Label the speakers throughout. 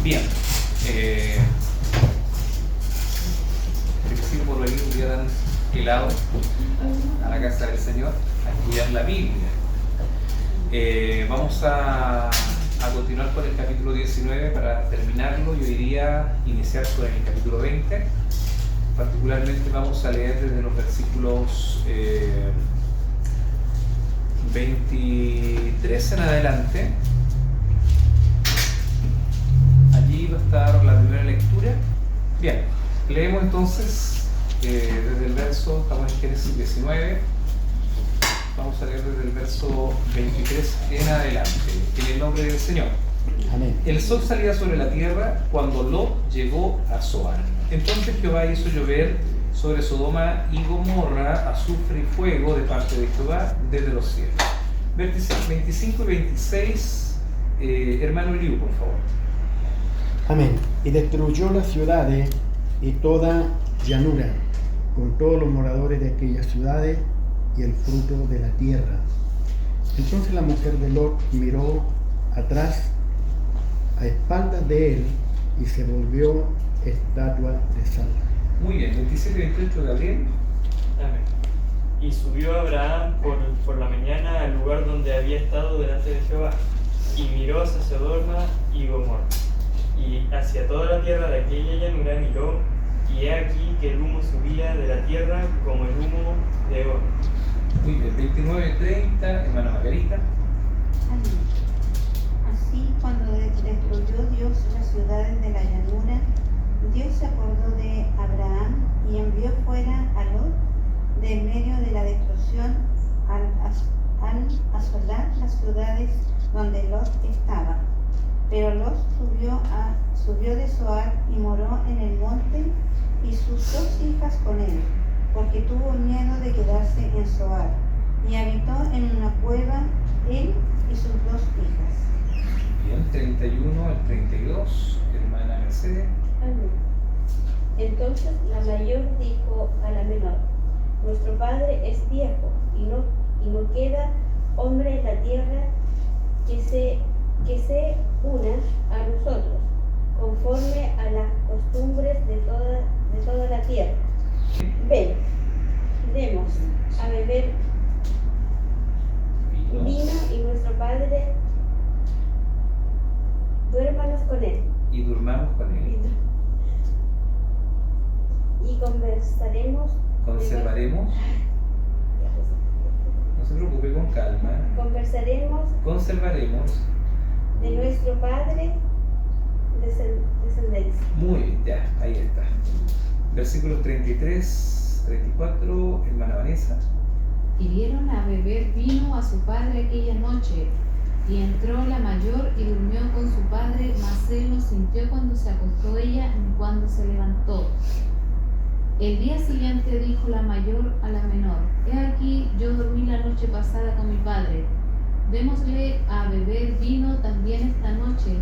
Speaker 1: Bien, felicito por venir un día tan helado a la casa del Señor a estudiar la Biblia. Vamos a continuar con el capítulo 19 para terminarlo y hoy día iniciar con el capítulo 20. Particularmente vamos a leer desde los versículos 23 en adelante. Allí va a estar la primera lectura. Bien, leemos entonces desde el verso, estamos en Génesis 19, vamos a leer desde el verso 23 en adelante, en el nombre del Señor.
Speaker 2: Amén.
Speaker 1: El sol salía sobre la tierra cuando Lot llegó a Zoar. Entonces Jehová hizo llover sobre Sodoma y Gomorra azufre y fuego de parte de Jehová desde los cielos. 25 y 26, hermano Eliú, por favor.
Speaker 2: Amén. Y destruyó las ciudades y toda llanura, con todos los moradores de aquellas ciudades y el fruto de la tierra. Entonces la mujer de Lot miró atrás, a espaldas de él, y se volvió estatua de sal.
Speaker 1: Muy bien, 27 y 28, Gabriel.
Speaker 3: Amén. Y subió Abraham por la mañana al lugar donde había estado delante de Jehová, y miró hacia Sodoma y Gomorra, y hacia toda la tierra de aquella llanura miró, y he aquí que el humo subía de la tierra como el humo de oro.
Speaker 1: Muy bien, 29 y 30, hermana Margarita.
Speaker 4: Amén. Así, cuando destruyó Dios las ciudades de la llanura, Dios se acordó de Abraham y envió fuera a Lot de en medio de la destrucción al asolar las ciudades donde Lot estaba. Pero Lot subió de Zoar y moró en el monte, y sus dos hijas con él, porque tuvo miedo de quedarse en Zoar, y habitó en una cueva él y sus dos hijas.
Speaker 1: Bien, 31 al 32, hermana Mercedes.
Speaker 5: Amén. Entonces la mayor dijo a la menor: nuestro padre es viejo y no queda hombre en la tierra que se una a nosotros, conforme a las costumbres de toda la tierra. Ven, demos a beber vino, y nuestro padre duérmanos con él.
Speaker 1: Y durmamos con él.
Speaker 5: Y conversaremos.
Speaker 1: Conservaremos. No se preocupe, con calma. Conservaremos.
Speaker 5: De nuestro padre descendencia.
Speaker 1: Muy bien, ya, ahí está. Versículos 33, 34, hermana Vanessa.
Speaker 6: Y dieron a beber vino a su padre aquella noche, y entró la mayor y durmió con su padre, mas él no sintió cuando se acostó ella ni cuando se levantó. El día siguiente dijo la mayor a la menor: he aquí, yo dormí la noche pasada con mi padre, démosle a beber vino también esta noche,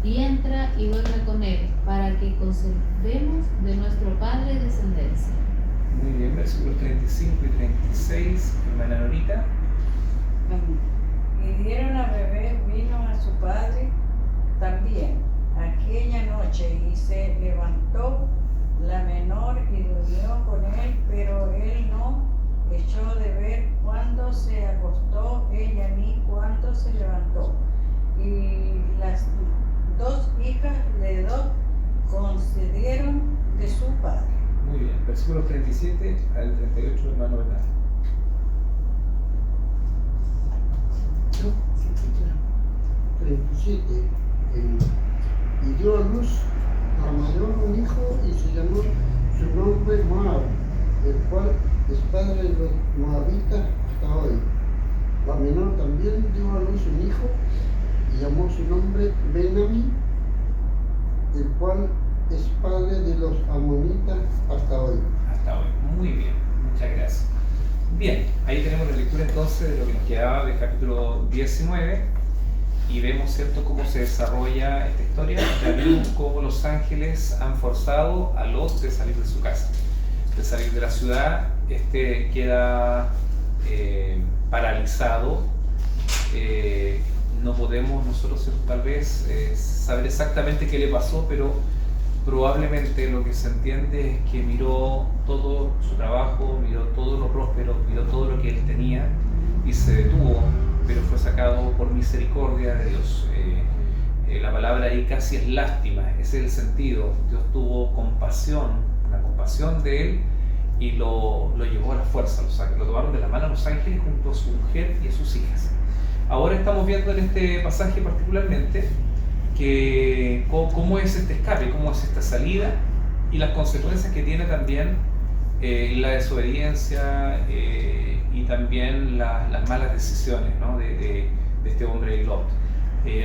Speaker 6: y entra y duerme con él, para que conservemos de nuestro padre descendencia.
Speaker 1: Muy bien, versículos 35 y 36, hermana Norita.
Speaker 7: Y dieron a beber vino a su padre también aquella noche, y se levantó la menor y durmió con él, pero él no echó de ver cuándo se acostó ella ni cuándo se levantó. Y las dos hijas de Lot concedieron de su padre.
Speaker 1: Muy bien, versículos 37 al 38, hermano Bernardo.
Speaker 8: ¿No? 37. Y dio a luz a mayor un hijo, y se llamó su nombre Moab, el cual es padre de los moabitas hasta hoy. La menor también dio a luz un hijo, y llamó su nombre Benamí, el cual es padre de los amonitas hasta hoy.
Speaker 1: Hasta hoy, muy bien, muchas gracias. Bien, ahí tenemos la lectura entonces de lo que nos quedaba del capítulo 19 y vemos, ¿cierto?, cómo se desarrolla esta historia. Ya vimos cómo los ángeles han forzado a Lot de salir de su casa, de salir de la ciudad. Queda paralizado, no podemos nosotros tal vez saber exactamente qué le pasó, pero probablemente lo que se entiende es que miró todo su trabajo, miró todo lo próspero, miró todo lo que él tenía y se detuvo, pero fue sacado por misericordia de Dios. La palabra ahí casi es lástima, ese es el sentido. Dios tuvo compasión, una compasión de él, y lo llevó a la fuerza, lo tomaron de la mano a los ángeles junto a su mujer y a sus hijas. Ahora estamos viendo en este pasaje particularmente que cómo es este escape, cómo es esta salida y las consecuencias que tiene también la desobediencia y también las malas decisiones, ¿no? de este hombre Lot.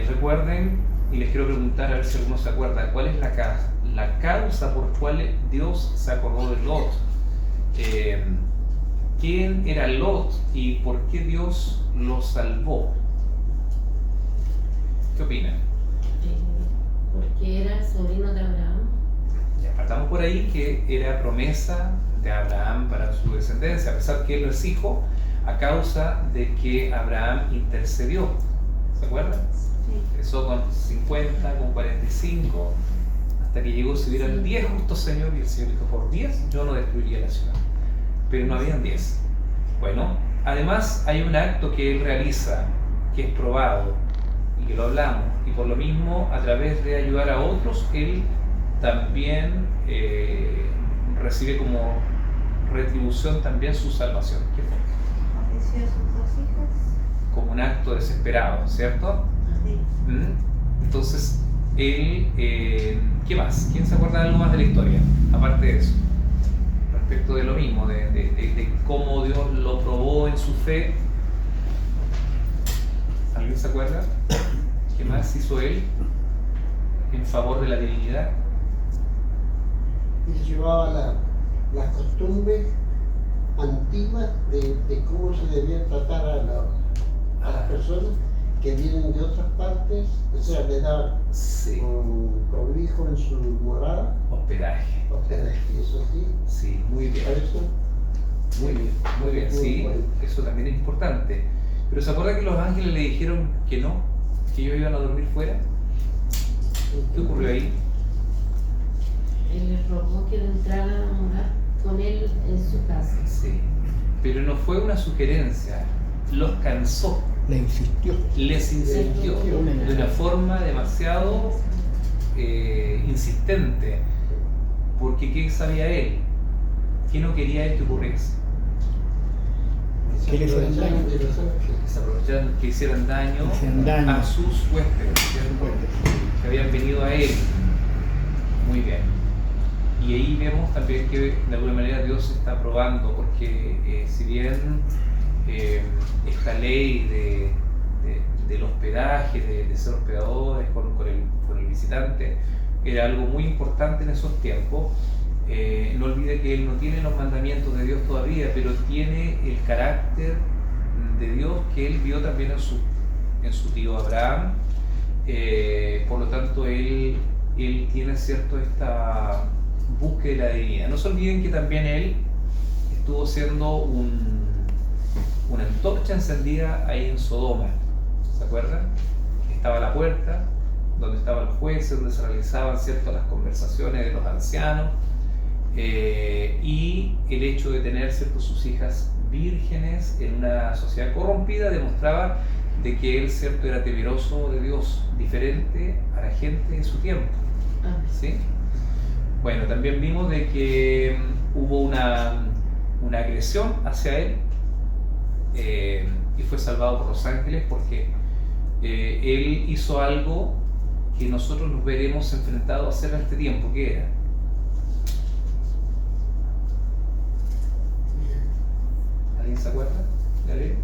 Speaker 1: Recuerden, y les quiero preguntar a ver si alguno se acuerda, ¿cuál es la causa por cual Dios se acordó de Lot? ¿Quién era Lot y por qué Dios lo salvó? ¿Qué opinan?
Speaker 9: Porque era el sobrino de Abraham.
Speaker 1: Ya partamos por ahí, que era promesa de Abraham para su descendencia, a pesar que él no es hijo, a causa de que Abraham intercedió. ¿Se acuerdan?
Speaker 4: Sí.
Speaker 1: Empezó con 50, con 45, hasta que llegó a subir al 10 justo Señor, y el Señor dijo, por 10 yo no destruiría la ciudad. Pero no habían 10. Bueno, además hay un acto que él realiza, que es probado, y que lo hablamos, y por lo mismo, a través de ayudar a otros, él también recibe como retribución también su salvación. ¿Qué fue?
Speaker 4: Ofreció a sus 2 hijas.
Speaker 1: Como un acto desesperado, ¿cierto?
Speaker 4: Sí.
Speaker 1: Entonces, él, ¿qué más? ¿Quién se acuerda de algo más de la historia? Aparte de eso, respecto de lo mismo, de cómo Dios lo probó en su fe. ¿Alguien se acuerda? ¿Qué más hizo él en favor de la divinidad?
Speaker 8: Él llevaba las costumbres antiguas de cómo se debía tratar a las personas que vienen de otras partes, o sea, le dar
Speaker 1: Sí.
Speaker 8: cobijo en su morada,
Speaker 1: Hospedaje.
Speaker 8: eso sí,
Speaker 1: Sí, muy bien.
Speaker 8: para eso.
Speaker 1: Muy bien, sí,
Speaker 8: Muy bueno.
Speaker 1: eso también es importante. Pero ¿se acuerda que los ángeles le dijeron que no? Que ellos iban a dormir fuera. ¿Qué ocurrió ahí?
Speaker 9: Él les rogó que entraran a morar con él en su casa.
Speaker 1: Sí, pero no fue una sugerencia, los cansó,
Speaker 2: Le insistió.
Speaker 1: les insistió de una forma demasiado insistente, porque ¿qué sabía él? ¿Qué no quería él que ocurriese?
Speaker 2: Que le hicieran daño.
Speaker 1: Que se aprovecharan, que hicieran daño a sus huéspedes, ¿cierto? Que habían venido a él. Muy bien. Y ahí vemos también que de alguna manera Dios está probando, porque si bien esta ley del hospedaje, de ser hospedadores con el visitante, era algo muy importante en esos tiempos. No olvide que él no tiene los mandamientos de Dios todavía, pero tiene el carácter de Dios que él vio también en su tío Abraham. Por lo tanto, él tiene cierto esta búsqueda de la divinidad. No se olviden que también él estuvo siendo una antorcha encendida ahí en Sodoma. ¿Se acuerdan? Estaba la puerta, donde estaban los jueces, donde se realizaban ciertas las conversaciones de los ancianos. Y el hecho de tener sus hijas vírgenes en una sociedad corrompida demostraba de que él era temeroso de Dios, diferente a la gente de su tiempo. ¿Sí? Bueno, también vimos de que hubo una agresión hacia él y fue salvado por los ángeles, porque él hizo algo que nosotros nos veremos enfrentados a hacer en este tiempo. ¿Qué era? ¿Alguien se acuerda? ¿Gabriel?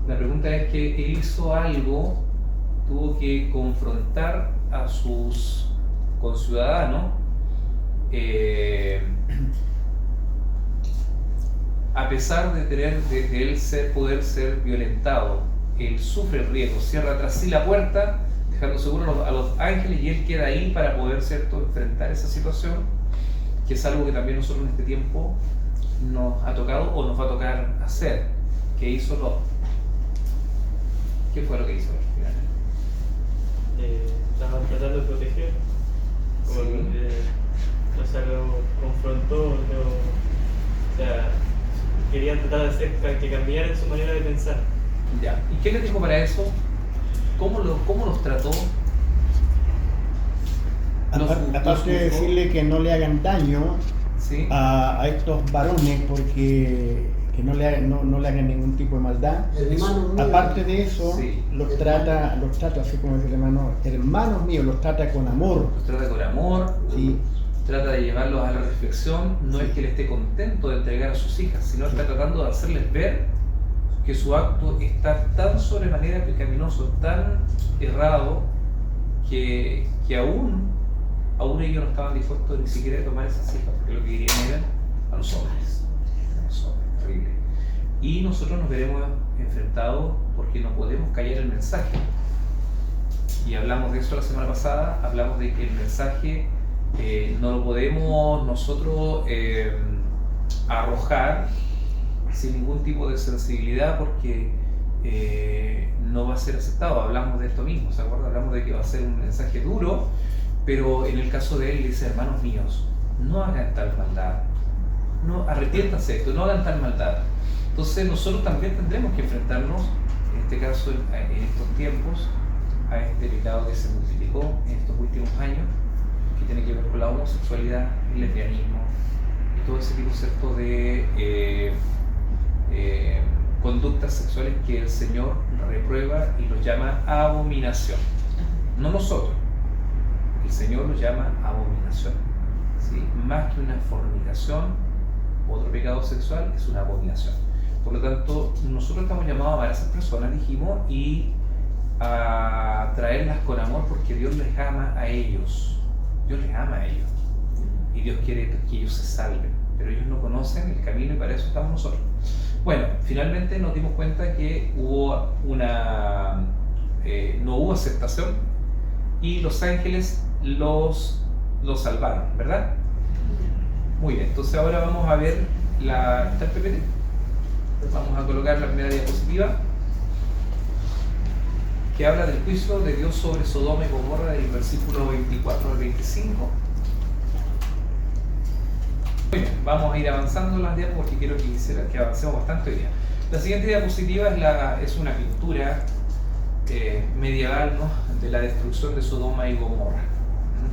Speaker 1: La pregunta es que él hizo algo, tuvo que confrontar a sus conciudadanos, a pesar de él poder ser violentado. Él sufre el riesgo, cierra tras sí la puerta, dejando seguro a los ángeles, y él queda ahí para poder enfrentar esa situación, que es algo que también nosotros en este tiempo nos ha tocado o nos va a tocar hacer. ¿Qué hizo Lot? ¿Qué fue lo que hizo finalmente?
Speaker 3: Estaban tratando de proteger. Como
Speaker 1: Sí.
Speaker 3: o sea, lo confrontó, o sea, querían tratar de hacer que cambiaran su manera de pensar.
Speaker 1: Ya. ¿Y qué les dijo para eso? ¿Cómo los trató?
Speaker 2: Aparte de decirle que no le hagan daño
Speaker 1: ¿Sí?
Speaker 2: a estos varones porque que no le hagan ningún tipo de maldad.
Speaker 8: Hermanos míos.
Speaker 2: Aparte de eso,
Speaker 1: Sí.
Speaker 2: los trata así como dice el hermano, hermanos míos, los trata con amor.
Speaker 1: Los trata con amor,
Speaker 2: ¿Sí?
Speaker 1: trata de llevarlos a la reflexión. No es que él esté contento de entregar a sus hijas, sino está tratando de hacerles ver que su acto está tan sobremanera pecaminoso, tan errado, que aún ellos no estaban dispuestos ni siquiera a tomar esas hijas, porque lo que querían eran a los hombres. Terrible. Y nosotros nos veremos enfrentados porque no podemos callar el mensaje. Y hablamos de eso la semana pasada, hablamos de que el mensaje no lo podemos nosotros arrojar sin ningún tipo de sensibilidad porque no va a ser aceptado. Hablamos de esto mismo, ¿se acuerdan? Hablamos de que va a ser un mensaje duro, pero en el caso de él dice: hermanos míos, no hagan tal maldad, no arrepiéntanse de esto, no hagan tal maldad. Entonces nosotros también tendremos que enfrentarnos, en este caso, en estos tiempos, a este pecado que se multiplicó en estos últimos años, que tiene que ver con la homosexualidad, el lesbianismo y todo ese tipo, ¿cierto?, de conductas sexuales que el Señor reprueba y los llama abominación. No nosotros, el Señor los llama abominación. ¿Sí? Más que una fornicación, otro pecado sexual es una abominación. Por lo tanto, nosotros estamos llamados a amar a esas personas, dijimos, y a traerlas con amor porque Dios les ama a ellos. Dios les ama a ellos. Y Dios quiere que ellos se salven. Pero ellos no conocen el camino y para eso estamos nosotros. Bueno, finalmente nos dimos cuenta que hubo no hubo aceptación y los ángeles los salvaron, ¿verdad? Muy bien, entonces ahora vamos a ver ¿está el PPT? Vamos a colocar la primera diapositiva que habla del juicio de Dios sobre Sodoma y Gomorra del versículo 24 al 25. Muy bien, vamos a ir avanzando en las diapositivas porque quiero que avancemos bastante hoy día. La siguiente diapositiva es una pintura medieval, ¿no?, de la destrucción de Sodoma y Gomorra.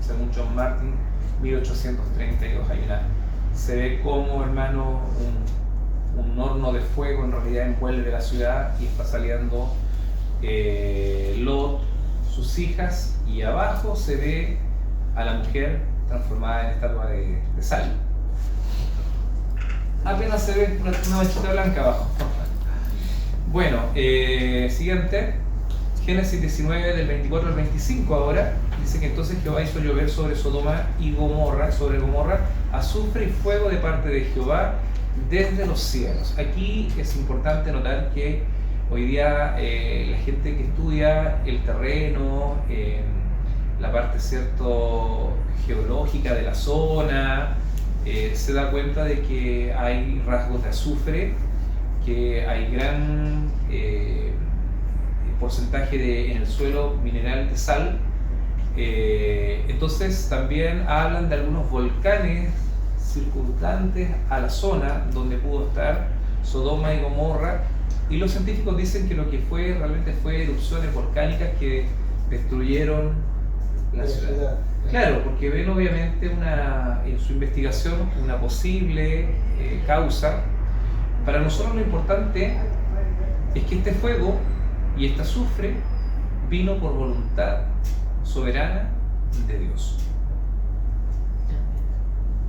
Speaker 1: Según John Martin, 1832. Se ve como, hermano, un horno de fuego en realidad envuelve la ciudad y está saliendo Lot, sus hijas, y abajo se ve a la mujer transformada en estatua de sal. Apenas se ve una manchita blanca abajo. Bueno, siguiente, Génesis 19 del 24 al 25 ahora, dice que entonces Jehová hizo llover sobre Sodoma y Gomorra, azufre y fuego de parte de Jehová desde los cielos. Aquí es importante notar que hoy día la gente que estudia el terreno, la parte, cierto, geológica de la zona, se da cuenta de que hay rasgos de azufre, que hay gran porcentaje en el suelo mineral de sal. Entonces también hablan de algunos volcanes circundantes a la zona donde pudo estar Sodoma y Gomorra, y los científicos dicen que lo que realmente fue erupciones volcánicas que destruyeron la ciudad. Claro, porque ven obviamente en su investigación una posible causa. Para nosotros lo importante es que este fuego y este azufre vino por voluntad soberana de Dios.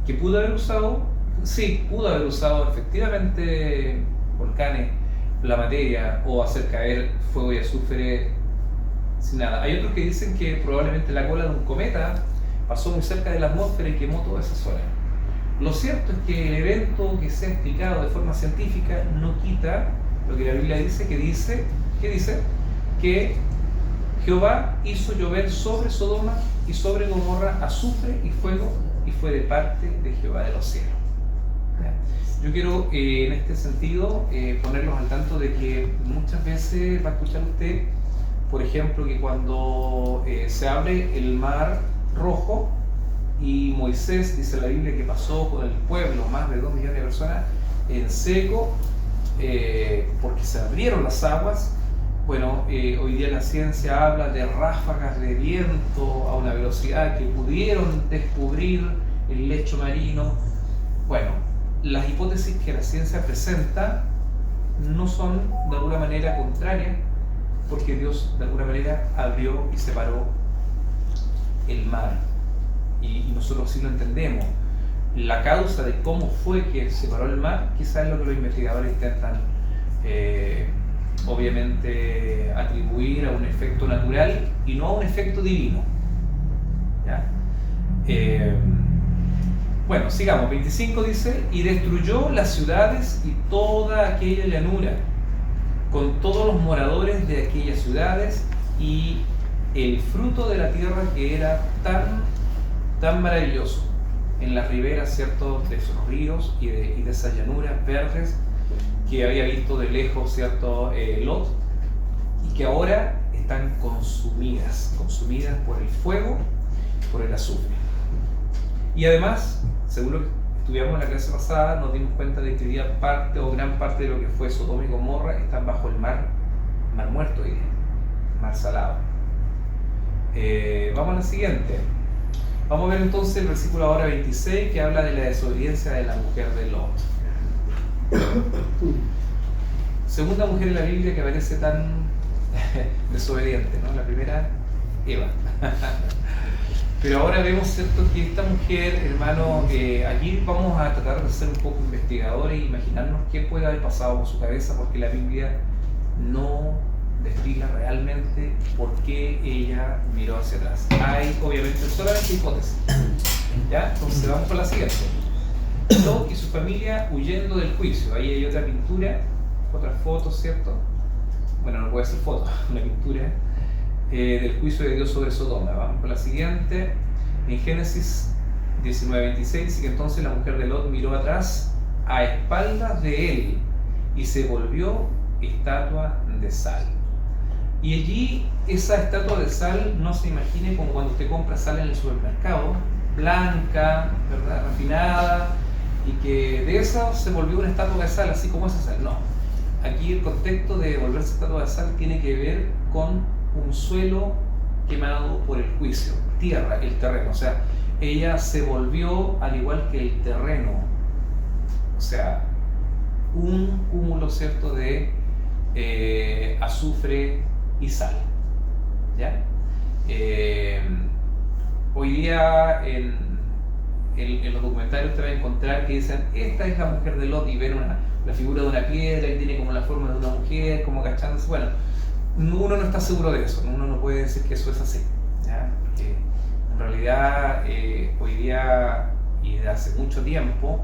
Speaker 1: ¿Que pudo haber usado? Sí, pudo haber usado efectivamente volcanes, la materia, o hacer caer fuego y azufre sin nada. Hay otros que dicen que probablemente la cola de un cometa pasó muy cerca de la atmósfera y quemó toda esa zona. Lo cierto es que el evento que se ha explicado de forma científica no quita lo que la Biblia dice, que dice que Jehová hizo llover sobre Sodoma y sobre Gomorra azufre y fuego, y fue de parte de Jehová de los cielos. Yo quiero en este sentido ponerlos al tanto de que muchas veces va a escuchar usted por ejemplo, que cuando se abre el mar rojo y Moisés, dice la Biblia, que pasó con el pueblo, más de 2 millones de personas, en seco, porque se abrieron las aguas. Bueno, hoy día la ciencia habla de ráfagas de viento a una velocidad que pudieron descubrir el lecho marino. Bueno, las hipótesis que la ciencia presenta no son de alguna manera contrarias, porque Dios de alguna manera abrió y separó el mar, y nosotros sí lo entendemos. La causa de cómo fue que separó el mar quizás es lo que los investigadores intentan obviamente atribuir a un efecto natural y no a un efecto divino. ¿Ya? Bueno, sigamos. 25 dice: y destruyó las ciudades y toda aquella llanura, con todos los moradores de aquellas ciudades, y el fruto de la tierra que era tan maravilloso en las riberas, ¿cierto?, de esos ríos y de esas llanuras verdes que había visto de lejos, ¿cierto?, Lot, y que ahora están consumidas por el fuego, por el azufre. Y además, según lo que estudiamos en la clase pasada, nos dimos cuenta de que hoy día parte o gran parte de lo que fue Sodoma y Gomorra están bajo el mar muerto, hoy día, mar salado. Vamos a la siguiente. Vamos a ver entonces el versículo ahora 26, que habla de la desobediencia de la mujer de Lot. Segunda mujer en la Biblia que parece tan desobediente, ¿no? La primera, Eva. Pero ahora vemos, ¿cierto?, que esta mujer, hermano, aquí vamos a tratar de ser un poco investigadores e imaginarnos qué puede haber pasado por su cabeza, porque la Biblia no describe realmente por qué ella miró hacia atrás. Hay obviamente solamente hipótesis. ¿Ya? Entonces vamos con la siguiente. Lot y su familia huyendo del juicio. Ahí hay otra pintura, otra foto, ¿cierto? Bueno, no puede ser foto, una pintura del juicio de Dios sobre Sodoma. Vamos con la siguiente. En Génesis 19:26 dice que entonces la mujer de Lot miró atrás a espaldas de él y se volvió estatua de sal. Y allí esa estatua de sal, no se imagine como cuando usted compra sal en el supermercado, blanca, ¿verdad?, refinada, y que de esa se volvió una estatua de sal, así como esa sal. No. Aquí el contexto de volverse estatua de sal tiene que ver con un suelo quemado por el juicio, tierra, el terreno. O sea, ella se volvió al igual que el terreno. O sea, un cúmulo, ¿cierto?, de azufre y sal. ¿Ya? Hoy día en los documentarios te vas a encontrar que dicen: esta es la mujer de Lot, y ven la figura de una piedra que tiene como la forma de una mujer, como agachándose. Bueno, uno no está seguro de eso, uno no puede decir que eso es así, ¿ya? Porque en realidad hoy día y de hace mucho tiempo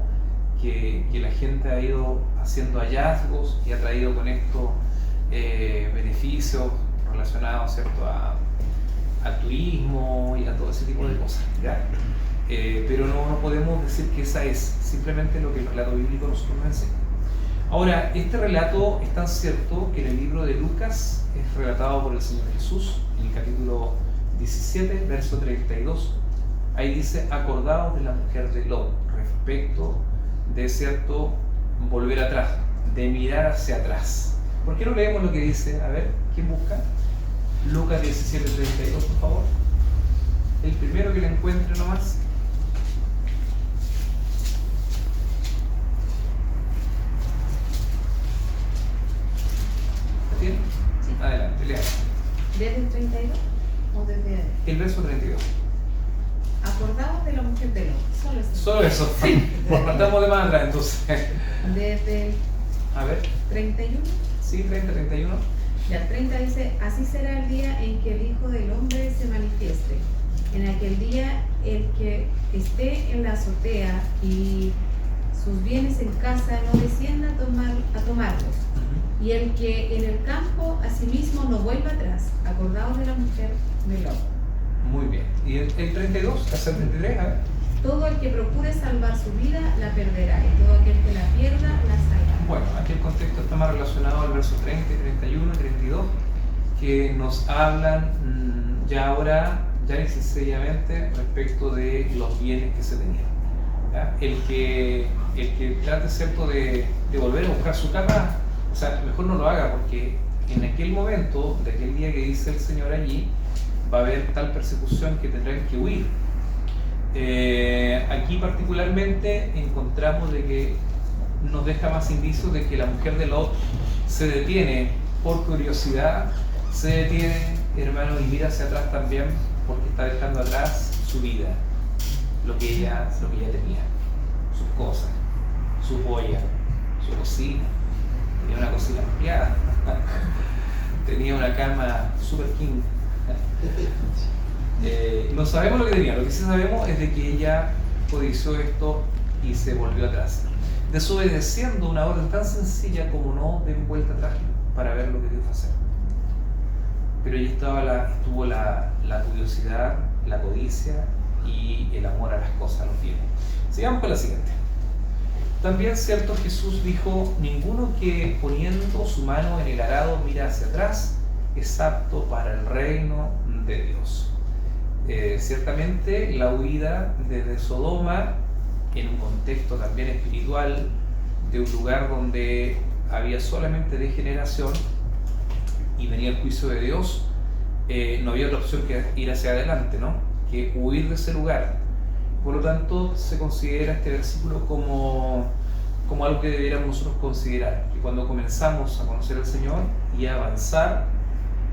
Speaker 1: que la gente ha ido haciendo hallazgos y ha traído con esto beneficios relacionados, ¿cierto?, al turismo y a todo ese tipo de cosas, ¿ya? Pero no podemos decir que esa es simplemente lo que el relato bíblico nosotros nos enseña. Ahora, este relato es tan cierto que en el libro de Lucas es relatado por el Señor Jesús, en el capítulo 17, verso 32. Ahí dice: acordaos de la mujer de Lot, respecto de, ¿cierto?, volver atrás, de mirar hacia atrás. ¿Por qué no leemos lo que dice? A ver, ¿quién busca? Lucas 17, 32, por favor. El primero que la encuentre nomás. ¿La tiene?
Speaker 6: Sí.
Speaker 1: Adelante, lea.
Speaker 6: ¿Desde el 32 o desde
Speaker 1: El verso 32.
Speaker 6: acordaos de la mujer de Lot? Solo eso.
Speaker 1: Solo eso.
Speaker 6: Sí.
Speaker 1: Partamos de más atrás entonces.
Speaker 6: Desde el
Speaker 1: A ver,
Speaker 6: 31.
Speaker 1: sí, 30, 31.
Speaker 6: Ya el 30 dice: así será el día en que el Hijo del Hombre se manifieste. En aquel día el que esté en la azotea y sus bienes en casa no descienda a tomarlos. Y el que en el campo asimismo no vuelva atrás. Acordaos de la mujer de Lot.
Speaker 1: Muy bien. ¿Y el 32 hasta el 33? A ver.
Speaker 6: Todo el que procure salvar su vida la perderá, y todo aquel que la pierda la salvará.
Speaker 1: Bueno, aquí el contexto está más relacionado al verso 30, 31, 32, que nos hablan ya ahora, ya y sencillamente, respecto de los bienes que se tenían. ¿Ya? El que trate, ¿cierto?, de volver a buscar su capa, o sea, mejor no lo haga, porque en aquel momento, de aquel día que dice el Señor allí, va a haber tal persecución que tendrán que huir. Aquí particularmente encontramos de que nos deja más indicios de que la mujer de Lot se detiene por curiosidad, se detiene, hermano, y mira hacia atrás también, porque está dejando atrás su vida, lo que ella tenía, sus cosas, su joya, su cocina. Tenía una cocina ampliada, tenía una cama super king. No sabemos lo que tenía, lo que sí sabemos es de que ella codició esto y se volvió atrás, desobedeciendo una orden tan sencilla como no den vuelta atrás para ver lo que Dios va a hacer. Pero allí estuvo la curiosidad, la codicia y el amor a las cosas, a los bienes. Sigamos con la siguiente. También cierto, Jesús dijo: ninguno que poniendo su mano en el arado mira hacia atrás es apto para el reino de Dios. Ciertamente la huida desde Sodoma, en un contexto también espiritual, de un lugar donde había solamente degeneración y venía el juicio de Dios, no había otra opción que ir hacia adelante, ¿no?, que huir de ese lugar. Por lo tanto, se considera este versículo como algo que debiéramos nosotros considerar, que cuando comenzamos a conocer al Señor y a avanzar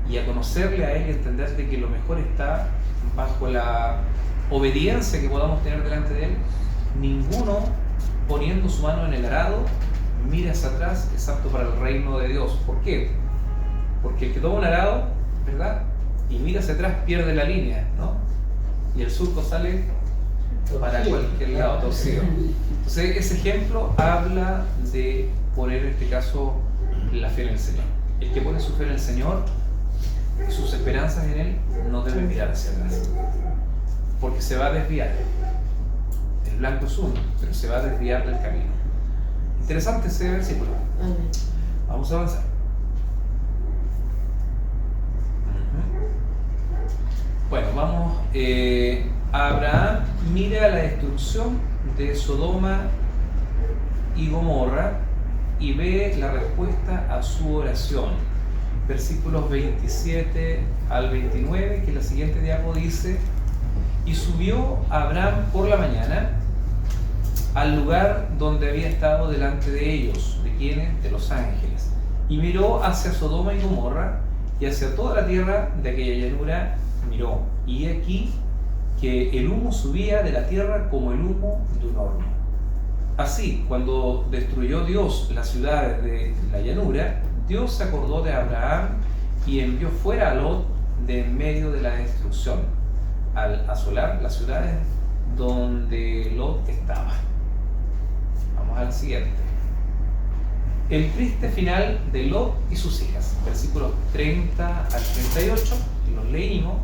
Speaker 1: y a conocerle a Él y entender de que lo mejor está bajo la obediencia que podamos tener delante de Él, ninguno poniendo su mano en el arado mira hacia atrás es apto para el reino de Dios. ¿Por qué? Porque el que toma un arado, ¿verdad?, y mira hacia atrás pierde la línea, ¿no?, y el surco sale para cualquier lado, torcido. Entonces ese ejemplo habla de poner en este caso la fe en el Señor. El que pone su fe en el Señor y sus esperanzas en Él no debe mirar hacia atrás, porque se va a desviar. El blanco es uno, pero se va a desviar del camino. Interesante ese versículo. Vamos a avanzar. Bueno, vamos. Abraham mira la destrucción de Sodoma y Gomorra y ve la respuesta a su oración. Versículos 27 al 29, que la siguiente diapo dice: y subió Abraham por la mañana al lugar donde había estado delante de ellos. ¿De quiénes? De los ángeles. Y miró hacia Sodoma y Gomorra y hacia toda la tierra de aquella llanura miró. Y aquí que el humo subía de la tierra como el humo de un horno. Así, cuando destruyó Dios las ciudades de la llanura, Dios se acordó de Abraham y envió fuera a Lot de en medio de la destrucción, al asolar las ciudades donde Lot estaba. Vamos al siguiente. El triste final de Lot y sus hijas, versículos 30 al 38, que los leímos,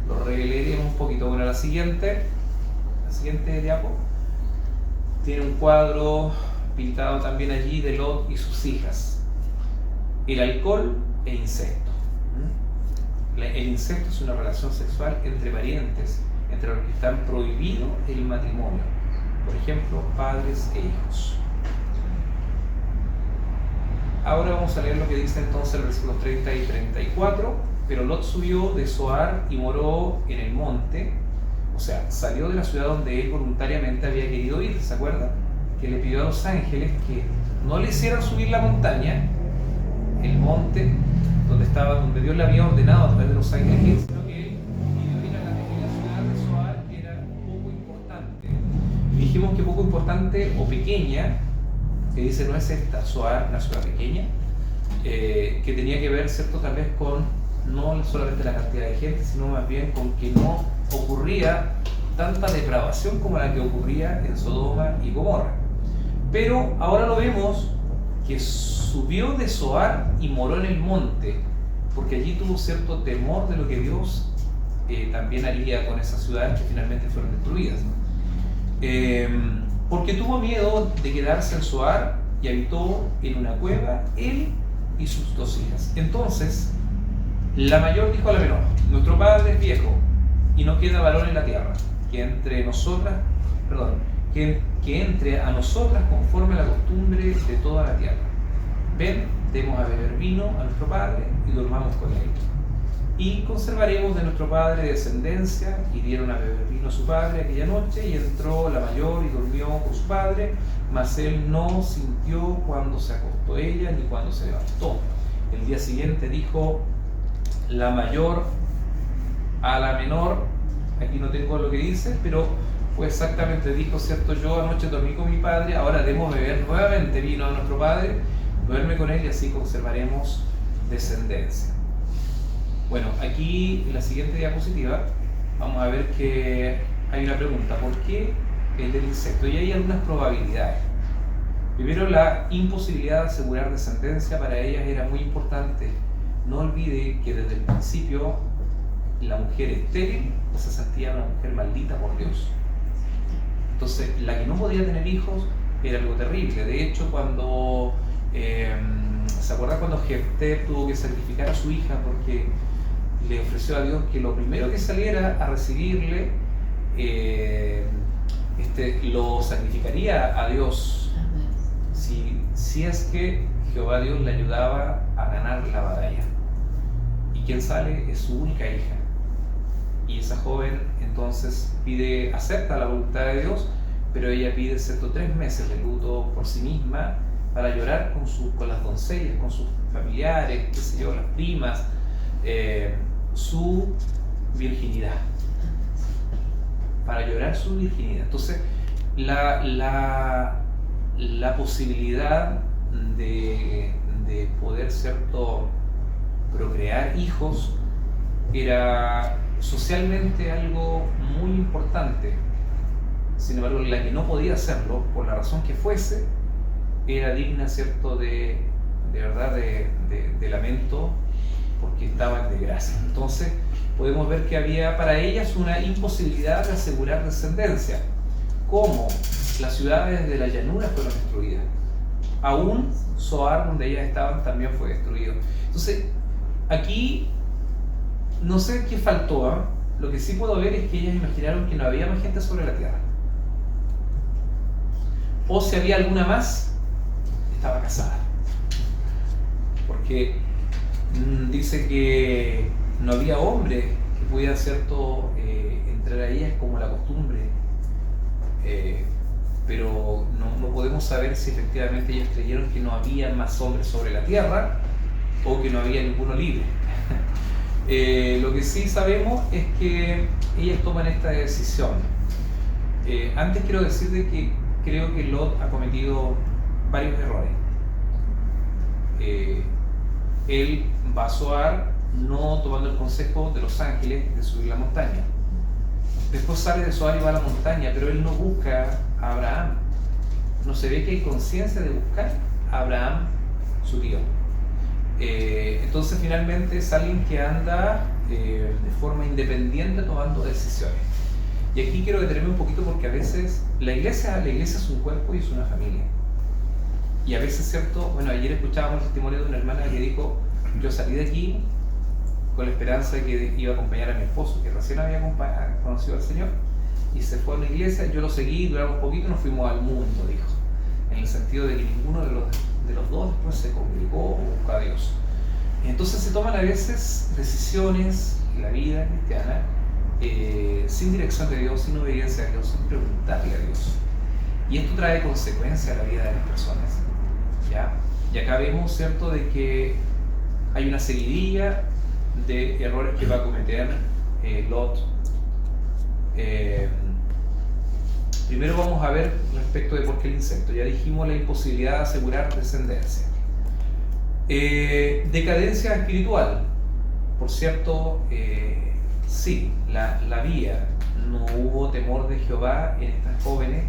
Speaker 1: los releeremos un poquito. Bueno, la siguiente diapo tiene un cuadro pintado también allí de Lot y sus hijas. El alcohol e incesto. El incesto es una relación sexual entre parientes, entre los que están prohibido el matrimonio, por ejemplo, padres e hijos. Ahora vamos a leer lo que dice entonces el versículo 30 y 34. Pero Lot subió de Zoar y moró en el monte, o sea, salió de la ciudad donde él voluntariamente había querido ir. ¿Se acuerdan? Que le pidió a los ángeles que no le hicieran subir la montaña, el monte donde Dios le había ordenado a través de los ángeles, sino que él pidió ir a la ciudad de Zoar, que era poco importante. Y dijimos que poco importante o pequeña, que dice no es esta, Zoar, una ciudad pequeña, que tenía que ver, ¿cierto?, tal vez con no solamente la cantidad de gente, sino más bien con que no ocurría tanta depravación como la que ocurría en Sodoma y Gomorra. Pero ahora lo vemos que subió de Zoar y moró en el monte, porque allí tuvo cierto temor de lo que Dios también haría con esas ciudades que finalmente fueron destruidas. Porque tuvo miedo de quedarse en Zoar y habitó en una cueva él y sus dos hijas. Entonces La mayor dijo a la menor: nuestro padre es viejo y no queda varón en la tierra, que entre a nosotras conforme a la costumbre de toda la tierra. Ven, demos a beber vino a nuestro padre y durmamos con él. Y conservaremos de nuestro padre descendencia. Y dieron a beber vino a su padre aquella noche, y entró la mayor y durmió con su padre, mas él no sintió cuando se acostó ella ni cuando se levantó. El día siguiente dijo la mayor a la menor, aquí no tengo lo que dice, pero fue exactamente, dijo, cierto, yo anoche dormí con mi padre, ahora debemos beber nuevamente vino a nuestro padre, duerme con él y así conservaremos descendencia. Bueno, aquí en la siguiente diapositiva vamos a ver que hay una pregunta: ¿por qué el del insecto? Y hay algunas probabilidades. Primero, la imposibilidad de asegurar descendencia para ellas era muy importante. No olvide que desde el principio la mujer estéril se sentía una mujer maldita por Dios. Entonces, la que no podía tener hijos era algo terrible. De hecho, cuando ¿se acuerdan cuando Jefté tuvo que sacrificar a su hija porque le ofreció a Dios que lo primero que saliera a recibirle lo sacrificaría a Dios si es que Jehová Dios le ayudaba a ganar la batalla? Y quien sale es su única hija, y esa joven entonces acepta la voluntad de Dios, pero ella pide 3 meses de luto por sí misma para llorar con las doncellas, con sus familiares, qué sé yo, las primas, su virginidad, para llorar su virginidad. Entonces la posibilidad de poder, ¿cierto?, procrear hijos era socialmente algo muy importante. Sin embargo, la que no podía hacerlo, por la razón que fuese, era digna, ¿cierto?, de verdad de lamento, porque estaba en desgracia. Entonces podemos ver que había para ellas una imposibilidad de asegurar descendencia. Como las ciudades de la llanura fueron destruidas, aún Zoar, donde ellas estaban, también fue destruido. Entonces aquí no sé qué faltó, ¿eh? Lo que sí puedo ver es que ellas imaginaron que no había más gente sobre la tierra, o si había alguna más, estaba casada, porque dice que no había hombre que pudiera, ¿cierto?, entrar a ellas como la costumbre, pero no podemos saber si efectivamente ellas creyeron que no había más hombres sobre la tierra o que no había ninguno libre. Lo que sí sabemos es que ellas toman esta decisión. Antes quiero decir de que creo que Lot ha cometido varios errores. Él va a Zoar no tomando el consejo de los ángeles de subir la montaña. Después sale de Zoar y va a la montaña, pero él no busca a Abraham. No se ve que hay conciencia de buscar a Abraham, su tío. Entonces finalmente es alguien que anda de forma independiente tomando decisiones. Y aquí quiero detenerme un poquito, porque a veces la iglesia es un cuerpo y es una familia. Y a veces, ¿cierto? Bueno, ayer escuchábamos el testimonio de una hermana que dijo: yo salí de aquí con la esperanza de que iba a acompañar a mi esposo, que recién había conocido al Señor, y se fue a una iglesia, yo lo seguí, duramos un poquito y nos fuimos al mundo, dijo. En el sentido de que ninguno de los dos después se congregó o buscó a Dios. Entonces se toman a veces decisiones en la vida cristiana sin dirección de Dios, sin obediencia a Dios, sin preguntarle a Dios. Y esto trae consecuencias a la vida de las personas, ¿ya? Y acá vemos, ¿cierto?, de que hay una seguidilla de errores que va a cometer Lot. Primero vamos a ver respecto de por qué el insecto. Ya dijimos la imposibilidad de asegurar descendencia. Decadencia espiritual. Por cierto, sí, la había. No hubo temor de Jehová en estas jóvenes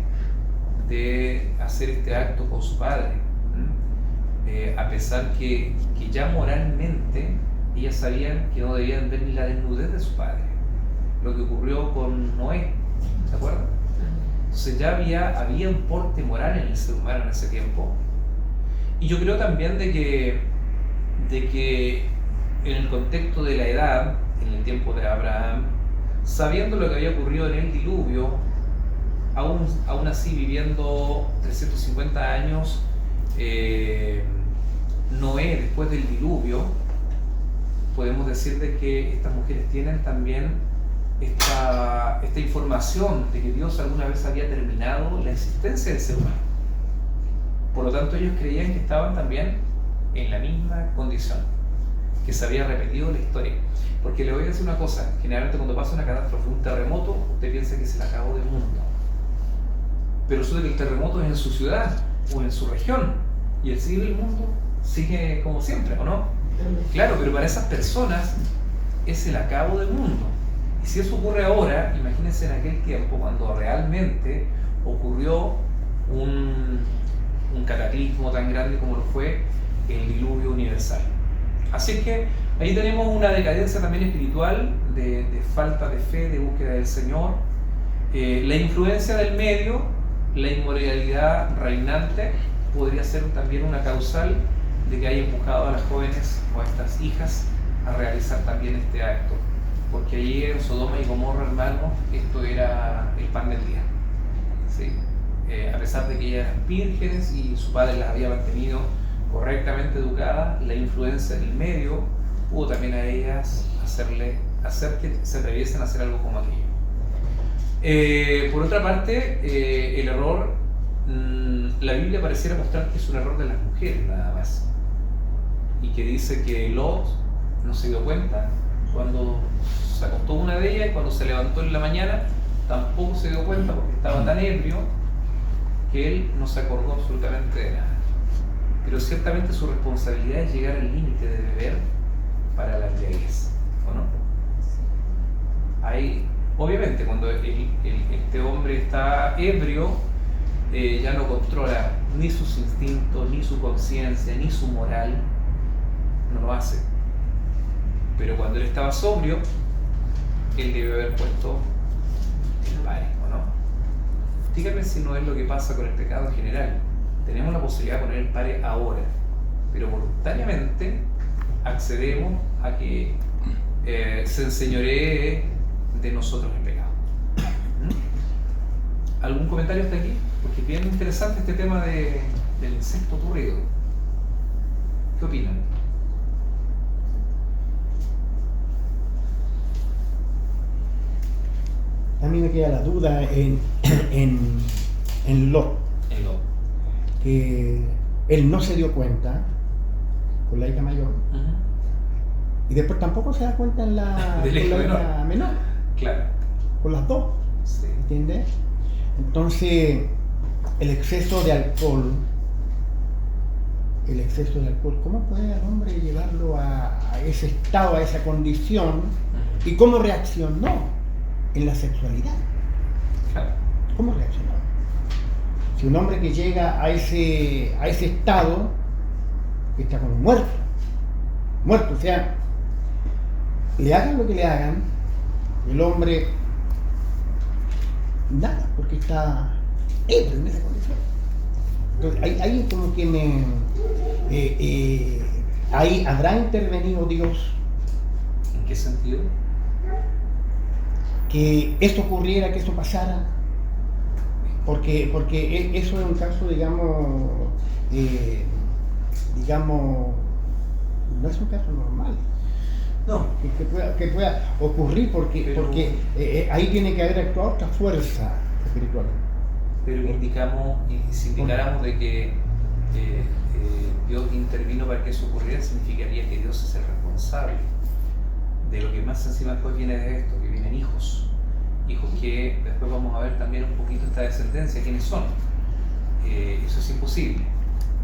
Speaker 1: de hacer este acto con su padre. A pesar que ya moralmente ellas sabían que no debían ver ni la desnudez de su padre. Lo que ocurrió con Noé, ¿se acuerdan? Entonces ya había un porte moral en el ser humano en ese tiempo. Y yo creo también de que en el contexto de la edad, en el tiempo de Abraham, sabiendo lo que había ocurrido en el diluvio, aún así viviendo 350 años, Noé después del diluvio, podemos decir de que estas mujeres tienen también esta información de que Dios alguna vez había terminado la existencia del ser humano. Por lo tanto, ellos creían que estaban también en la misma condición, que se había repetido la historia. Porque le voy a decir una cosa, generalmente cuando pasa una catástrofe, un terremoto, usted piensa que es el acabo del mundo. Pero resulta que el terremoto es en su ciudad o en su región, y el civil del mundo sigue como siempre, ¿o no? Claro, pero para esas personas es el acabo del mundo. Y si eso ocurre ahora, imagínense en aquel tiempo cuando realmente ocurrió un cataclismo tan grande como lo fue el diluvio universal. Así que ahí tenemos una decadencia también espiritual, de falta de fe, de búsqueda del Señor, la influencia del medio, la inmoralidad reinante podría ser también una causal de que haya empujado a las jóvenes o a estas hijas a realizar también este acto, porque allí en Sodoma y Gomorra, hermanos, esto era el pan del día, ¿sí? A pesar de que ellas eran vírgenes y su padre las había mantenido correctamente educadas, la influencia del medio pudo también a ellas hacer que se atreviesen a hacer algo como aquello. Por otra parte, el error, la Biblia pareciera mostrar que es un error de las mujeres nada más, y que dice que Lot no se dio cuenta cuando se acostó una de ellas, y cuando se levantó en la mañana tampoco se dio cuenta porque estaba tan ebrio que él no se acordó absolutamente de nada. Pero ciertamente su responsabilidad es llegar al límite de beber para la embriaguez, ¿o no? Ahí, obviamente, cuando este hombre está ebrio, ya no controla ni sus instintos, ni su conciencia, ni su moral, no lo hace. Pero cuando él estaba sobrio, él debe haber puesto el pare, ¿o no? Dígame si no es lo que pasa con el pecado en general. Tenemos la posibilidad de poner el pare ahora, pero voluntariamente accedemos a que se enseñoree de nosotros el pecado. ¿Algún comentario hasta aquí? Porque es bien interesante este tema del incesto ocurrido. ¿Qué opinan?
Speaker 2: A mí me queda la duda en Lot, que él no se dio cuenta con la hija mayor, y después tampoco se da cuenta con la hija menor. Claro. Con las dos, sí. ¿Entiendes? Entonces, el exceso de alcohol, ¿cómo puede al hombre llevarlo a ese estado, a esa condición? ¿Y cómo reaccionó en la sexualidad? Claro. ¿Cómo reaccionó? Si un hombre que llega a ese estado está como muerto, o sea, le hagan lo que le hagan, el hombre nada, porque está ebrio en esa condición. Entonces ahí como que ahí habrá intervenido Dios.
Speaker 1: ¿En qué sentido?
Speaker 2: Que esto ocurriera, que esto pasara, porque eso es un caso, digamos, no es un caso normal. No. Que pueda ocurrir, porque ahí tiene que haber actuado otra fuerza espiritual.
Speaker 1: Pero si indicáramos de que Dios intervino para que eso ocurriera, significaría que Dios es el responsable de lo que más encima después viene de esto, que vienen hijos que después vamos a ver también un poquito esta descendencia, quiénes son. Eso es imposible,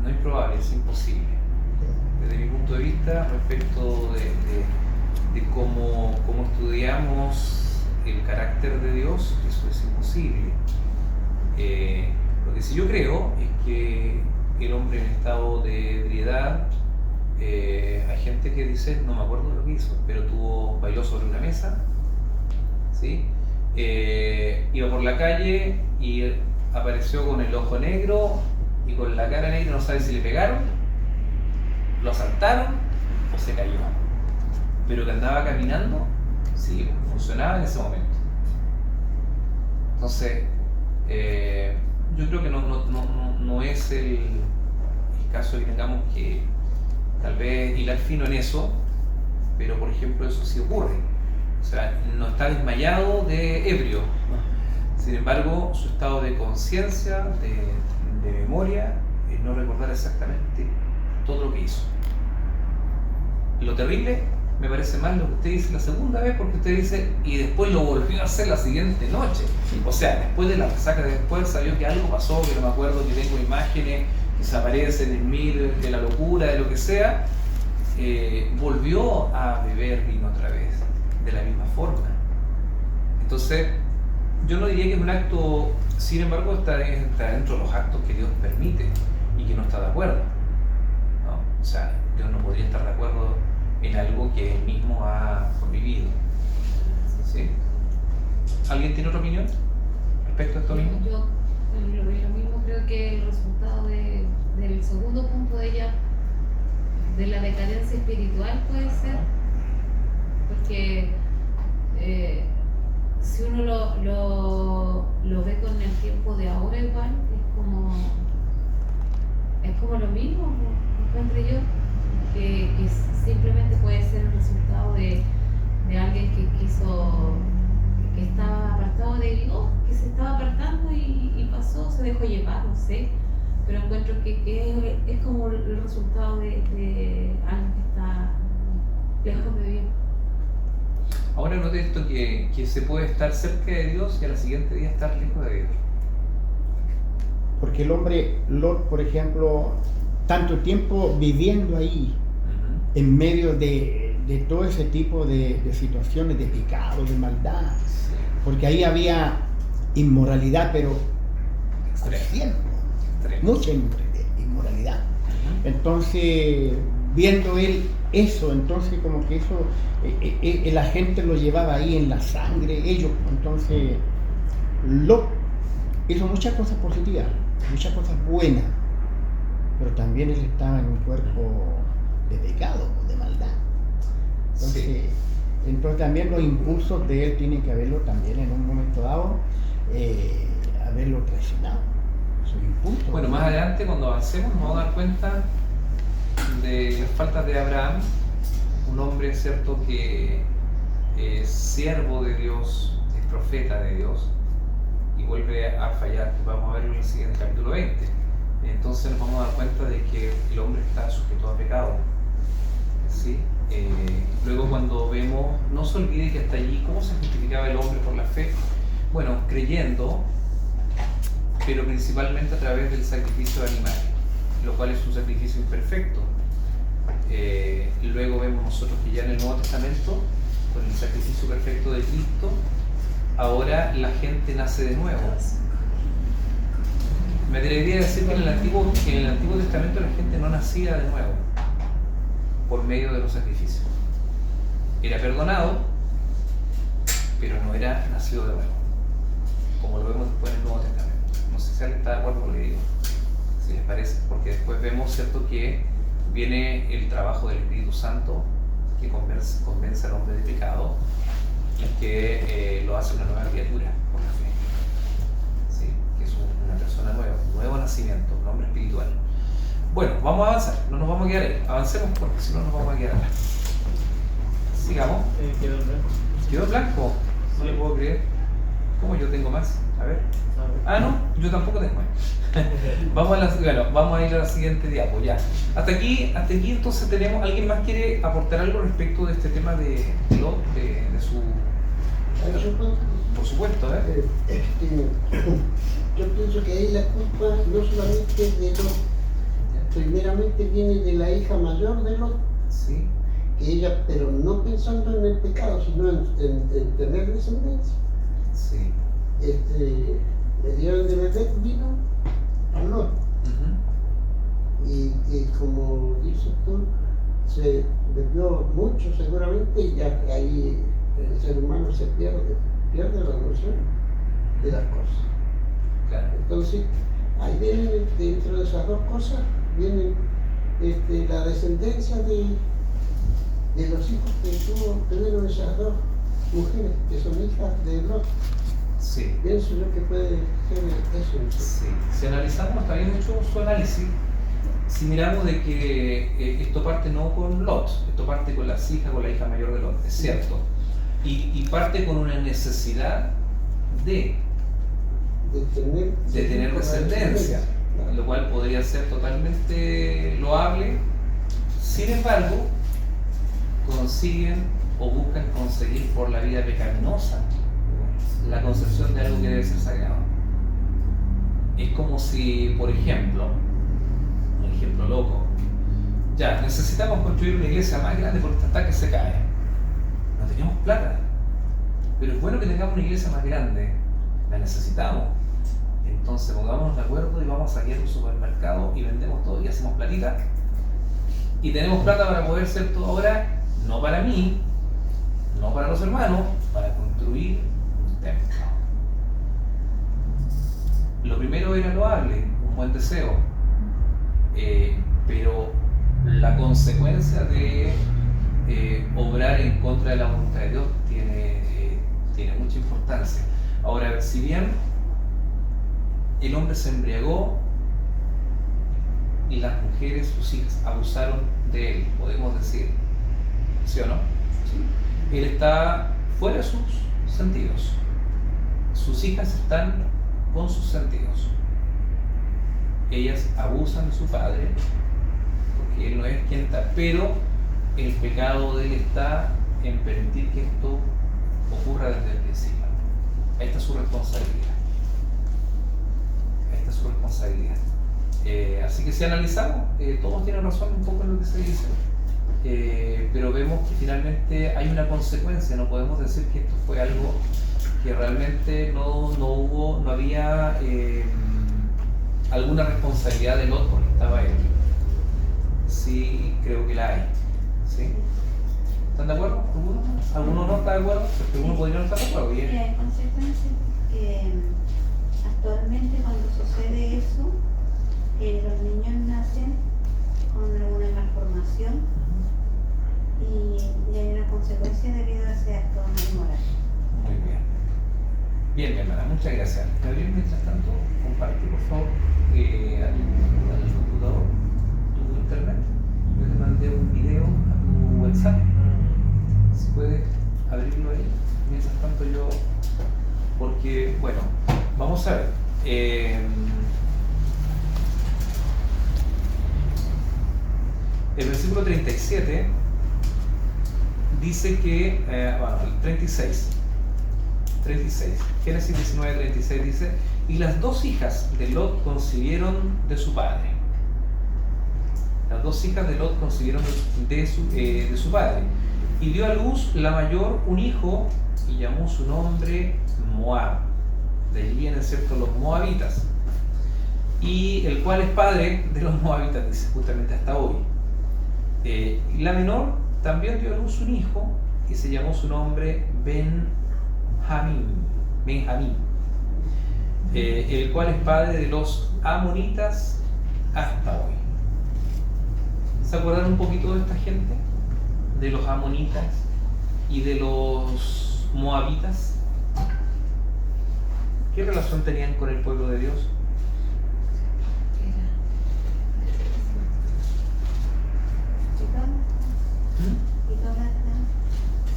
Speaker 1: no es probable, es imposible. Desde mi punto de vista, respecto de cómo estudiamos el carácter de Dios, eso es imposible. Lo que sí yo creo es que el hombre en estado de ebriedad, hay gente que dice, no me acuerdo de lo que hizo, pero bailó sobre una mesa, ¿sí? Iba por la calle y apareció con el ojo negro y con la cara negra, no sabe si le pegaron, lo asaltaron o se cayó. pero que andaba caminando, sí, funcionaba en ese momento. Entonces, yo creo que no es el caso de que tengamos que tal vez hilar fino en eso, pero por ejemplo eso sí ocurre. O sea, no está desmayado de ebrio. Sin embargo, su estado de conciencia, de memoria, es no recordar exactamente todo lo que hizo. Lo terrible me parece más lo que usted dice la segunda vez, porque usted dice, y después lo volvió a hacer la siguiente noche. O sea, después de la resaca de después sabió que algo pasó, que no me acuerdo, que tengo imágenes que se aparecen en mí de la locura, de lo que sea, volvió a beber vino otra vez, de la misma forma. Entonces, yo no diría que es un acto, sin embargo, está dentro de los actos que Dios permite y que no está de acuerdo, ¿no? O sea, Dios no podría estar de acuerdo en algo que él mismo ha vivido. ¿Sí? ¿Alguien tiene otra opinión respecto a esto mismo?
Speaker 6: Yo lo mismo, creo que el resultado del segundo punto de ella, de la decadencia espiritual, puede ser, porque si uno lo ve con el tiempo de ahora igual, es como lo mismo, encuentro yo, que simplemente puede ser el resultado de alguien que estaba apartado de Dios, que se estaba apartando y pasó, se dejó llevar, no sé, pero encuentro que es como el resultado de alguien que está lejos de Dios.
Speaker 1: Ahora note esto, que se puede estar cerca de Dios y al siguiente día estar lejos de Dios.
Speaker 2: Porque el hombre Lot, por ejemplo, tanto tiempo viviendo ahí, en medio de todo ese tipo de situaciones de pecado, de maldad, porque ahí había inmoralidad, pero extremo, mucha inmoralidad. Entonces, viendo él eso, entonces como que eso, la gente lo llevaba ahí en la sangre, ellos, entonces, Lot hizo muchas cosas positivas, muchas cosas buenas, pero también él estaba en un cuerpo de pecado, de maldad. Entonces,
Speaker 1: sí.
Speaker 2: Entonces también los impulsos de él tienen que haberlo también en un momento dado, haberlo traicionado, sus impulsos.
Speaker 1: Bueno, más adelante cuando avancemos nos vamos a dar cuenta de las faltas de Abraham, un hombre cierto que es siervo de Dios, es profeta de Dios y vuelve a fallar. Vamos a verlo en el siguiente capítulo 20. Entonces nos vamos a dar cuenta de que el hombre está sujeto a pecado, ¿sí? Luego cuando vemos, no se olvide que hasta allí, ¿cómo se justificaba el hombre por la fe? Bueno, creyendo, pero principalmente a través del sacrificio de animales, lo cual es un sacrificio imperfecto. Luego vemos nosotros que ya en el Nuevo Testamento, con el sacrificio perfecto de Cristo, ahora la gente nace de nuevo. Me atrevería a decir que en el Antiguo Testamento la gente no nacía de nuevo por medio de los sacrificios. Era perdonado, pero no era nacido de nuevo, como lo vemos después en el Nuevo Testamento. No sé si alguien está de acuerdo con lo que digo, si les parece, porque después vemos, ¿cierto?, que viene el trabajo del Espíritu Santo que convence al hombre de pecado y que lo hace una nueva criatura por la fe, ¿sí? Que es una persona nueva, un nuevo nacimiento, un hombre espiritual. Bueno, vamos a avanzar, no nos vamos a quedar ahí, avancemos porque si no nos vamos a quedar atrás. Sigamos.
Speaker 3: Quedó en blanco.
Speaker 1: ¿Quedó blanco? No le puedo creer. ¿Cómo yo tengo más? A ver. Ah, no, yo tampoco tengo más. Vamos a ir a la siguiente diapo, ya. Hasta aquí entonces tenemos. ¿Alguien más quiere aportar algo respecto de este tema de Lot, de su... Por supuesto,
Speaker 8: Yo pienso que ahí la culpa no solamente de Lot, primeramente viene de la hija mayor de Lot,
Speaker 1: sí,
Speaker 8: que ella, pero no pensando en el pecado, sino en tener descendencia.
Speaker 1: Sí.
Speaker 8: Le dieron de beber vino a Lot. Y como dices tú, se bebió mucho seguramente y ya ahí el ser humano se pierde la noción de las cosas.
Speaker 1: Claro.
Speaker 8: Entonces, ahí vienen, dentro de esas dos cosas, viene la descendencia de de los hijos que tuvieron esas dos mujeres que son hijas de Lot.
Speaker 1: Sí.
Speaker 8: Pienso yo que puede ser eso.
Speaker 1: Sí. Si analizamos, está bien hecho su análisis. Si miramos de que esto parte no con Lot, esto parte con las hijas, con la hija mayor de Lot, es cierto. Y parte con una necesidad de tener descendencia, lo cual podría ser totalmente loable. Sin embargo, consiguen o buscan conseguir por la vida pecaminosa la concepción de algo que debe ser sagrado. Es como si, por ejemplo, un ejemplo loco, ya necesitamos construir una iglesia más grande porque hasta que se cae. No tenemos plata, pero es bueno que tengamos una iglesia más grande, la necesitamos. Entonces pongámonos de acuerdo y vamos a ir a un supermercado y vendemos todo y hacemos platita. Y tenemos plata para poder hacer todo ahora, no para mí, no para los hermanos, para construir un templo. Lo primero era loable, un buen deseo, pero la consecuencia de obrar en contra de la voluntad de Dios tiene mucha importancia. Ahora, si bien el hombre se embriagó y las mujeres, sus hijas, abusaron de él, podemos decir, ¿sí o no? Sí. Él está fuera de sus sentidos. Sus hijas están con sus sentidos. Ellas abusan de su padre, porque él no es quien está, pero el pecado de él está en permitir que esto ocurra desde el principio. Esta es su responsabilidad. Esta es su responsabilidad. Así que si analizamos, todos tienen razón un poco en lo que se dice, pero vemos que finalmente hay una consecuencia. No podemos decir que esto fue algo que realmente no había alguna responsabilidad de Lot porque estaba él. Sí, creo que la hay. ¿Sí? ¿Están de acuerdo? ¿Alguno no está de acuerdo? Porque uno podría no estar de acuerdo.
Speaker 4: Sí, hay consecuencias que actualmente cuando sucede eso, los niños nacen con alguna malformación y hay una consecuencia debido a ese acto inmoral.
Speaker 1: Muy bien. Bien, mi hermana, muchas gracias. Gabriel, mientras tanto, comparte por favor al computador tu internet. Yo te mandé un video a tu WhatsApp. Si puedes abrirlo ahí. Mientras tanto yo, porque, bueno, vamos a ver. El versículo 37 dice que, bueno, el 36, Génesis 19, 36 dice, y las dos hijas de Lot concibieron de su padre. Las dos hijas de Lot concibieron de su padre. Y dio a luz la mayor un hijo y llamó su nombre Moab. De allí vienen, ¿cierto?, los moabitas. Y el cual es padre de los moabitas, dice justamente hasta hoy. Y la menor también dio a luz un hijo y se llamó su nombre Benjamín, el cual es padre de los amonitas hasta hoy. ¿Se acuerdan un poquito de esta gente? De los amonitas y de los moabitas. ¿Qué relación tenían con el pueblo de Dios?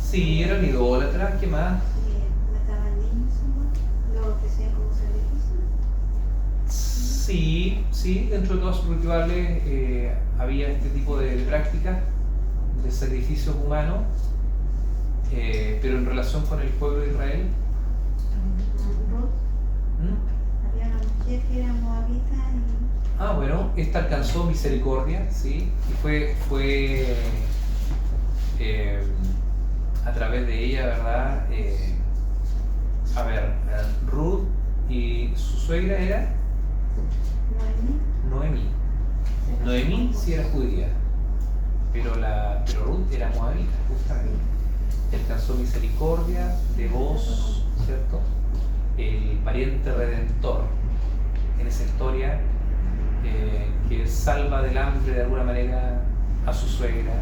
Speaker 1: Sí, eran idólatras, ¿qué más?
Speaker 4: ¿Mataban niños, lo ofrecían como sacrificio?
Speaker 1: Sí, dentro de todos sus rituales había este tipo de prácticas de sacrificios humanos, pero en relación con el pueblo de Israel.
Speaker 4: Había una mujer que era moabita y...
Speaker 1: Bueno, esta alcanzó misericordia, ¿sí? Y fue a través de ella, ¿verdad? Ruth y su suegra era Noemí sí era judía, pero Ruth era moabita, justamente. Alcanzó misericordia de vos, ¿cierto? El pariente redentor en esa historia que salva del hambre de alguna manera a su suegra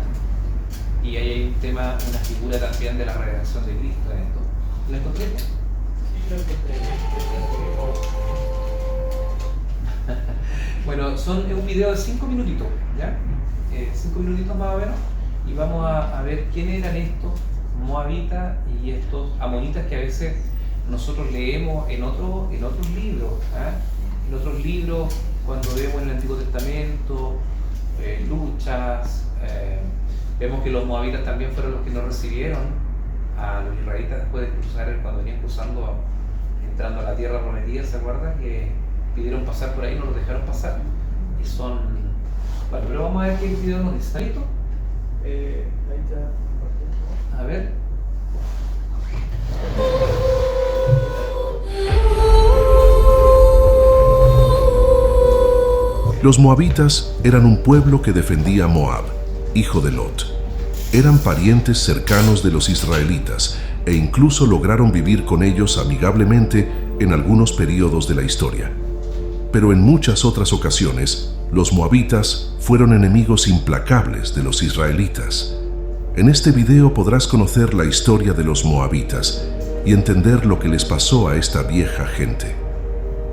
Speaker 1: y ahí hay un tema, una figura también de la revelación de Cristo en esto. ¿La encontré?
Speaker 3: Sí, lo encontré.
Speaker 1: Bueno, es un video de 5 minutitos, ¿ya? 5 minutitos más o menos, y vamos a ver quiénes eran estos moabitas y estos amonitas que a veces nosotros leemos en otros libros, ¿eh? En otros libros, cuando vemos en el Antiguo Testamento, luchas, vemos que los moabitas también fueron los que no recibieron a los israelitas después de cruzar, cuando venían cruzando, entrando a la tierra prometida, ¿se acuerdan? Que pidieron pasar por ahí, no los dejaron pasar, y son... Bueno, pero vamos a ver qué video nos dice. ¿Está listo?
Speaker 3: Ahí está.
Speaker 1: A ver.
Speaker 10: Los moabitas eran un pueblo que defendía a Moab, hijo de Lot. Eran parientes cercanos de los israelitas e incluso lograron vivir con ellos amigablemente en algunos períodos de la historia. Pero en muchas otras ocasiones, los moabitas fueron enemigos implacables de los israelitas. En este video podrás conocer la historia de los moabitas y entender lo que les pasó a esta vieja gente.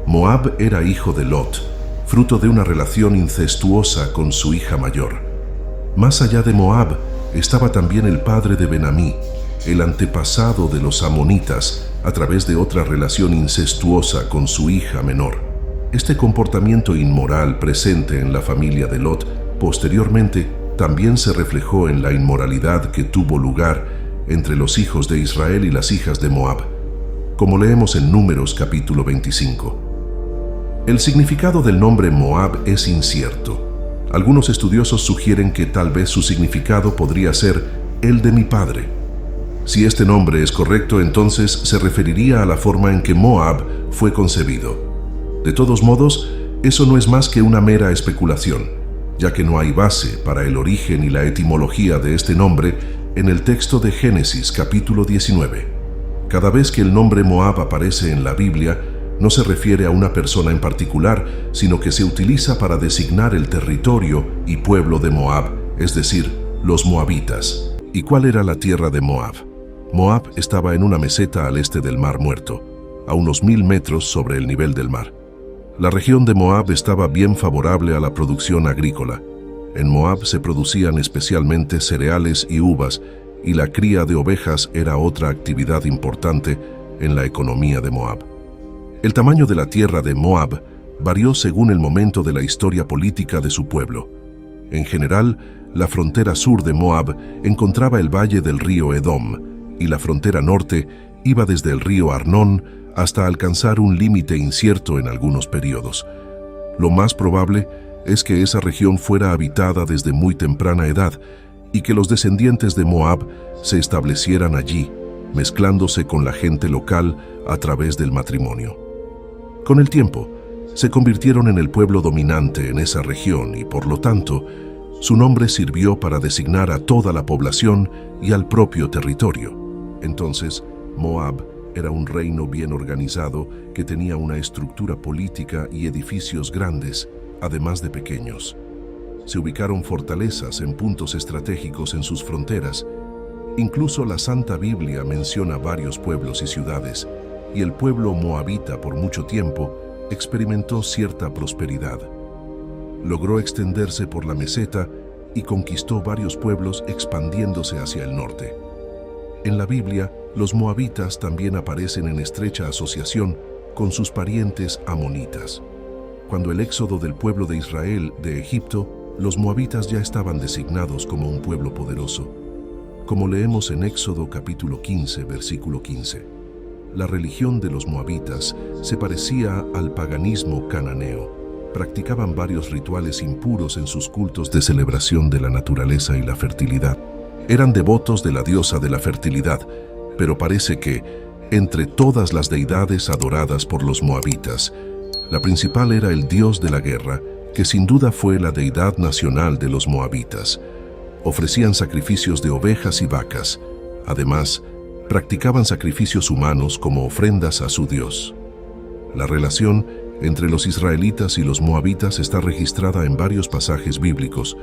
Speaker 10: Moab era hijo de Lot, fruto de una relación incestuosa con su hija mayor. Más allá de Moab estaba también el padre de Ben-Amí, el antepasado de los amonitas, a través de otra relación incestuosa con su hija menor. Este comportamiento inmoral presente en la familia de Lot, posteriormente, también se reflejó en la inmoralidad que tuvo lugar entre los hijos de Israel y las hijas de Moab, como leemos en Números capítulo 25. El significado del nombre Moab es incierto. Algunos estudiosos sugieren que tal vez su significado podría ser el de mi padre. Si este nombre es correcto, entonces se referiría a la forma en que Moab fue concebido. De todos modos, eso no es más que una mera especulación, ya que no hay base para el origen y la etimología de este nombre en el texto de Génesis capítulo 19. Cada vez que el nombre Moab aparece en la Biblia, no se refiere a una persona en particular, sino que se utiliza para designar el territorio y pueblo de Moab, es decir, los moabitas. ¿Y cuál era la tierra de Moab? Moab estaba en una meseta al este del Mar Muerto, a unos 1000 metros sobre el nivel del mar. La región de Moab estaba bien favorable a la producción agrícola. En Moab se producían especialmente cereales y uvas, y la cría de ovejas era otra actividad importante en la economía de Moab. El tamaño de la tierra de Moab varió según el momento de la historia política de su pueblo. En general, la frontera sur de Moab encontraba el valle del río Edom, y la frontera norte iba desde el río Arnón hasta alcanzar un límite incierto en algunos periodos. Lo más probable es que esa región fuera habitada desde muy temprana edad y que los descendientes de Moab se establecieran allí, mezclándose con la gente local a través del matrimonio. Con el tiempo, se convirtieron en el pueblo dominante en esa región y, por lo tanto, su nombre sirvió para designar a toda la población y al propio territorio. Entonces, Moab era un reino bien organizado que tenía una estructura política y edificios grandes, además de pequeños. Se ubicaron fortalezas en puntos estratégicos en sus fronteras. Incluso la Santa Biblia menciona varios pueblos y ciudades, y el pueblo moabita por mucho tiempo experimentó cierta prosperidad. Logró extenderse por la meseta y conquistó varios pueblos expandiéndose hacia el norte. En la Biblia, los moabitas también aparecen en estrecha asociación con sus parientes amonitas. Cuando el éxodo del pueblo de Israel de Egipto, los moabitas ya estaban designados como un pueblo poderoso. Como leemos en Éxodo capítulo 15, versículo 15. La religión de los moabitas se parecía al paganismo cananeo. Practicaban varios rituales impuros en sus cultos de celebración de la naturaleza y la fertilidad. Eran devotos de la diosa de la fertilidad, pero parece que, entre todas las deidades adoradas por los moabitas, la principal era el dios de la guerra, que sin duda fue la deidad nacional de los moabitas. Ofrecían sacrificios de ovejas y vacas. Además, practicaban sacrificios humanos como ofrendas a su dios. La relación entre los israelitas y los moabitas está registrada en varios pasajes bíblicos.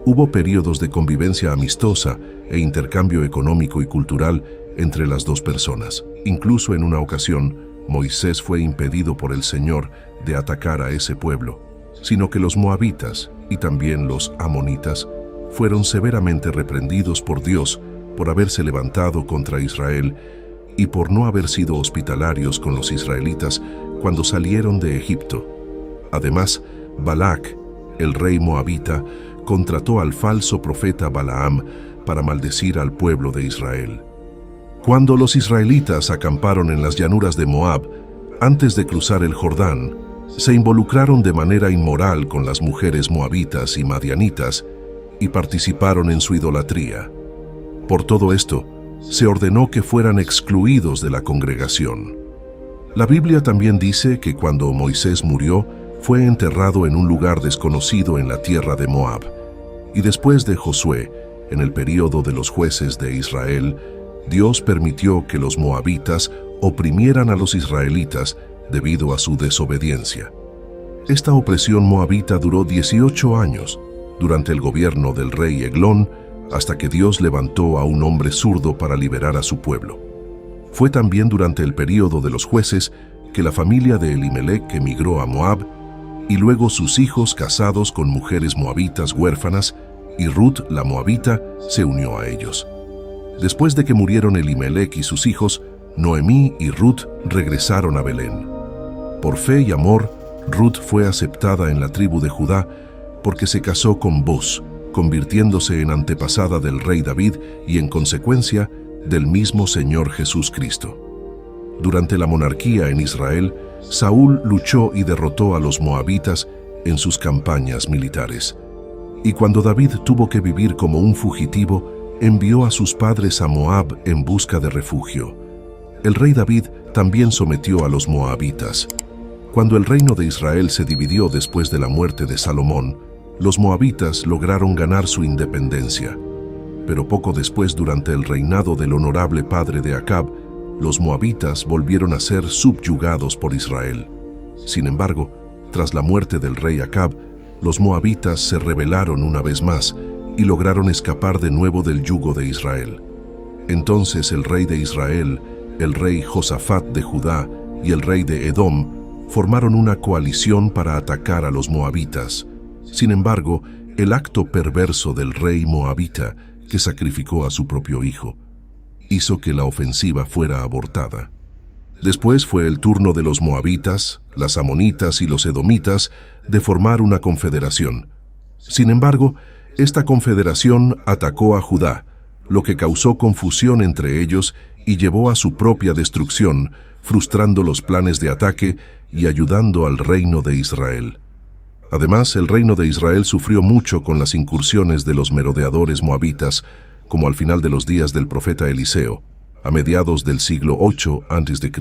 Speaker 10: Hubo períodos de convivencia amistosa e intercambio económico y cultural entre las dos personas. Incluso en una ocasión, Moisés fue impedido por el Señor de atacar a ese pueblo, sino que los moabitas y también los amonitas fueron severamente reprendidos por Dios por haberse levantado contra Israel y por no haber sido hospitalarios con los israelitas cuando salieron de Egipto. Además, Balac, el rey moabita, contrató al falso profeta Balaam para maldecir al pueblo de Israel. Cuando los israelitas acamparon en las llanuras de Moab, antes de cruzar el Jordán, se involucraron de manera inmoral con las mujeres moabitas y madianitas y participaron en su idolatría. Por todo esto, se ordenó que fueran excluidos de la congregación. La Biblia también dice que cuando Moisés murió, fue enterrado en un lugar desconocido en la tierra de Moab. Y después de Josué, en el período de los jueces de Israel, Dios permitió que los moabitas oprimieran a los israelitas debido a su desobediencia. Esta opresión moabita duró 18 años, durante el gobierno del rey Eglón, hasta que Dios levantó a un hombre zurdo para liberar a su pueblo. Fue también durante el período de los jueces que la familia de Elimelec emigró a Moab, y luego sus hijos casados con mujeres moabitas huérfanas, y Ruth la moabita se unió a ellos. Después de que murieron Elimelec y sus hijos, Noemí y Ruth regresaron a Belén. Por fe y amor, Ruth fue aceptada en la tribu de Judá porque se casó con Boz, convirtiéndose en antepasada del rey David y en consecuencia del mismo Señor Jesús Cristo. Durante la monarquía en Israel, Saúl luchó y derrotó a los moabitas en sus campañas militares. Y cuando David tuvo que vivir como un fugitivo, envió a sus padres a Moab en busca de refugio. El rey David también sometió a los moabitas. Cuando el reino de Israel se dividió después de la muerte de Salomón, los moabitas lograron ganar su independencia. Pero poco después, durante el reinado del honorable padre de Acab, los moabitas volvieron a ser subyugados por Israel. Sin embargo, tras la muerte del rey Acab, los moabitas se rebelaron una vez más y lograron escapar de nuevo del yugo de Israel. Entonces el rey de Israel, el rey Josafat de Judá y el rey de Edom formaron una coalición para atacar a los moabitas. Sin embargo, el acto perverso del rey moabita, que sacrificó a su propio hijo, hizo que la ofensiva fuera abortada. Después fue el turno de los moabitas, las amonitas y los edomitas de formar una confederación. Sin embargo, esta confederación atacó a Judá, lo que causó confusión entre ellos y llevó a su propia destrucción, frustrando los planes de ataque y ayudando al reino de Israel. Además, el reino de Israel sufrió mucho con las incursiones de los merodeadores moabitas, como al final de los días del profeta Eliseo, a mediados del siglo VIII a.C.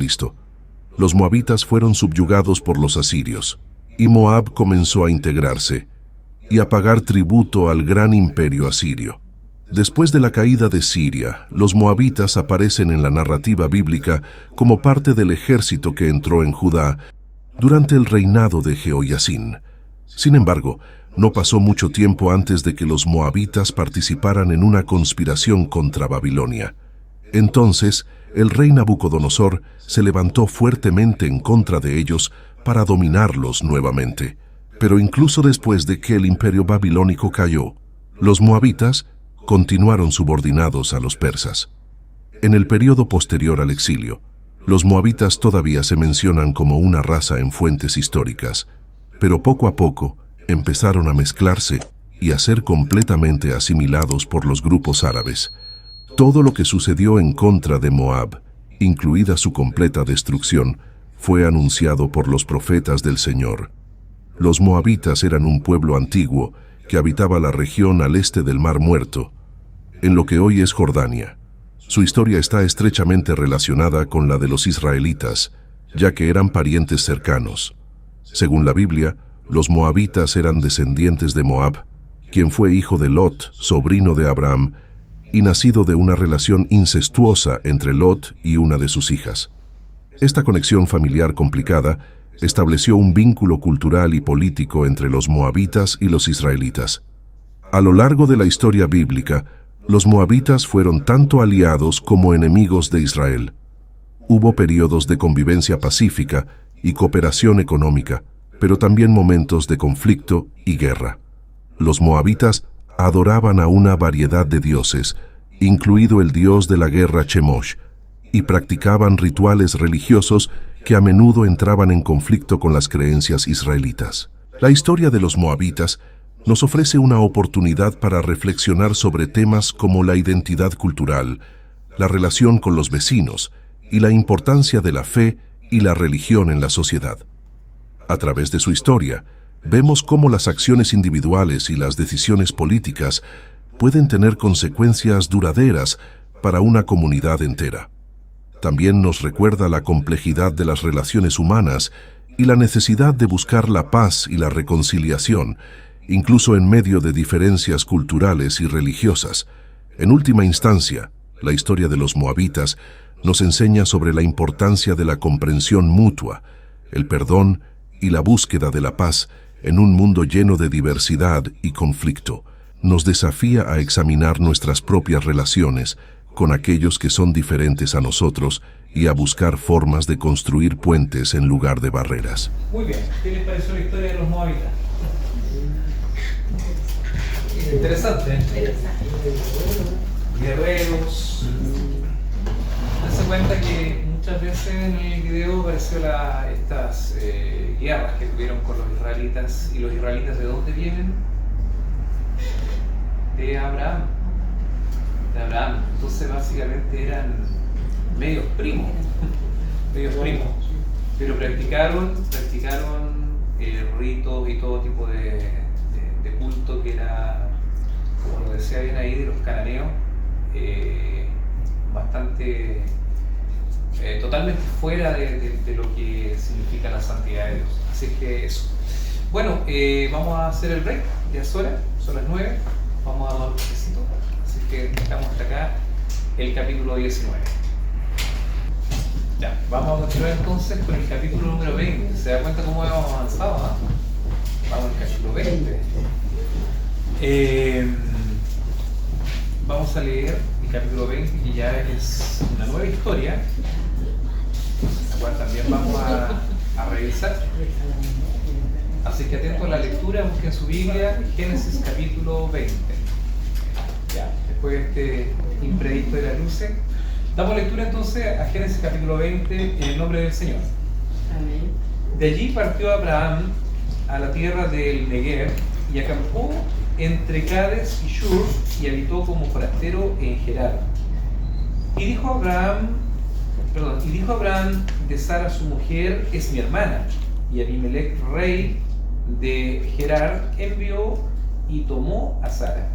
Speaker 10: Los moabitas fueron subyugados por los asirios, y Moab comenzó a integrarse y a pagar tributo al gran imperio asirio. Después de la caída de Siria, los moabitas aparecen en la narrativa bíblica como parte del ejército que entró en Judá durante el reinado de Jehoiacín. Sin embargo, no pasó mucho tiempo antes de que los moabitas participaran en una conspiración contra Babilonia. Entonces, el rey Nabucodonosor se levantó fuertemente en contra de ellos para dominarlos nuevamente. Pero incluso después de que el imperio babilónico cayó, los moabitas continuaron subordinados a los persas. En el período posterior al exilio, los moabitas todavía se mencionan como una raza en fuentes históricas, pero poco a poco empezaron a mezclarse y a ser completamente asimilados por los grupos árabes. Todo lo que sucedió en contra de Moab, incluida su completa destrucción, fue anunciado por los profetas del Señor. Los moabitas eran un pueblo antiguo que habitaba la región al este del Mar Muerto, en lo que hoy es Jordania. Su historia está estrechamente relacionada con la de los israelitas, ya que eran parientes cercanos. Según la Biblia, los moabitas eran descendientes de Moab, quien fue hijo de Lot, sobrino de Abraham, y nacido de una relación incestuosa entre Lot y una de sus hijas. Esta conexión familiar complicada estableció un vínculo cultural y político entre los moabitas y los israelitas. A lo largo de la historia bíblica, los moabitas fueron tanto aliados como enemigos de Israel. Hubo periodos de convivencia pacífica y cooperación económica, pero también momentos de conflicto y guerra. Los moabitas adoraban a una variedad de dioses, incluido el dios de la guerra Chemosh, y practicaban rituales religiosos que a menudo entraban en conflicto con las creencias israelitas. La historia de los moabitas nos ofrece una oportunidad para reflexionar sobre temas como la identidad cultural, la relación con los vecinos y la importancia de la fe y la religión en la sociedad. A través de su historia, vemos cómo las acciones individuales y las decisiones políticas pueden tener consecuencias duraderas para una comunidad entera. También nos recuerda la complejidad de las relaciones humanas y la necesidad de buscar la paz y la reconciliación, incluso en medio de diferencias culturales y religiosas. En última instancia, la historia de los moabitas nos enseña sobre la importancia de la comprensión mutua, el perdón y la búsqueda de la paz en un mundo lleno de diversidad y conflicto. Nos desafía a examinar nuestras propias relaciones con aquellos que son diferentes a nosotros y a buscar formas de construir puentes en lugar de barreras.
Speaker 1: Muy bien, ¿qué les pareció la historia de los moabitas? Interesante, ¿eh? Guerreros. Dense cuenta que muchas veces en el video apareció estas guerras que tuvieron con los israelitas. ¿Y los israelitas de dónde vienen? De Abraham. De Abraham. Entonces básicamente eran medios primos. Pero practicaron ritos y todo tipo de culto que era, como lo decía bien ahí, de los cananeos, bastante totalmente fuera de lo que significa la santidad de Dios. Así que eso. Bueno, vamos a hacer el break, ya es hora, son las 9, vamos a dar un cafecito, así que dejamos hasta acá el capítulo 19. Ya, vamos a continuar entonces con el capítulo número 20. ¿Se da cuenta cómo hemos avanzado? Vamos al capítulo 20. Vamos a leer el capítulo 20, que ya es una nueva historia, la cual también vamos a revisar. Así que atento a la lectura, busquen su Biblia, Génesis capítulo 20. Ya, después de este imprevisto de la luz, damos lectura entonces a Génesis capítulo 20 en el nombre del Señor.
Speaker 9: Amén.
Speaker 1: De allí partió Abraham a la tierra del Negev y acampó entre Cades y Shur y habitó como forastero en Gerar. Y dijo Abraham de Sara su mujer, es mi hermana. Y Abimelech, rey de Gerar, envió y tomó a Sara.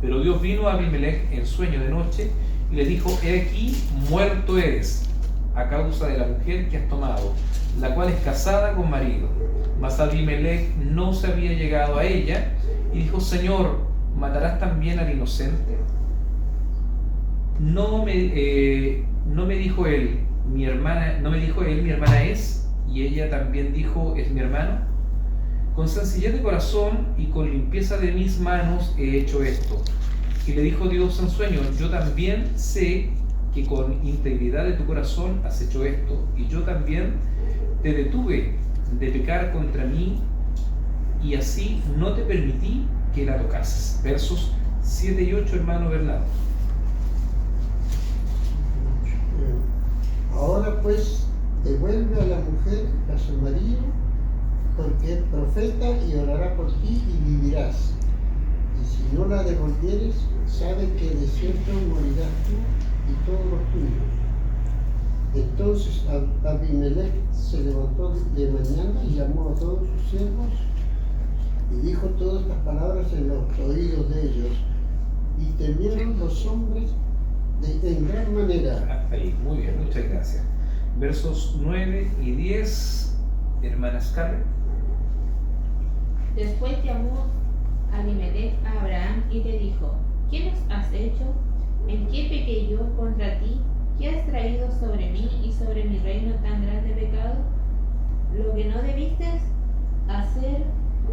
Speaker 1: Pero Dios vino a Abimelech en sueño de noche y le dijo: he aquí, muerto eres a causa de la mujer que has tomado, la cual es casada con marido. Mas Abimelech no se había llegado a ella y dijo: Señor, ¿matarás también al inocente? No me dijo él, mi hermana es, y ella también dijo, es mi hermano. Con sencillez de corazón y con limpieza de mis manos he hecho esto. Y le dijo Dios en sueño: yo también sé que con integridad de tu corazón has hecho esto, y yo también te detuve de pecar contra mí, y así no te permití que la tocases. Versos 7 y 8, hermano Bernardo.
Speaker 8: Ahora pues, devuelve a la mujer a su marido, porque es profeta y orará por ti y vivirás. Y si no la devolvieres, sabe que de cierto morirás tú y todos los tuyos. Entonces Abimelech se levantó de mañana y llamó a todos sus siervos y dijo todas estas palabras en los oídos de ellos. Y temieron los hombres en gran manera.
Speaker 1: Ahí, muy bien, muchas gracias. Versos 9 y 10, hermana Scarlett.
Speaker 5: Después llamó Abimelech a Abraham y le dijo: ¿qué nos has hecho? ¿En qué pequé yo contra ti? ¿Qué has traído sobre mí y sobre mi reino tan grande pecado? Lo que no debiste hacer,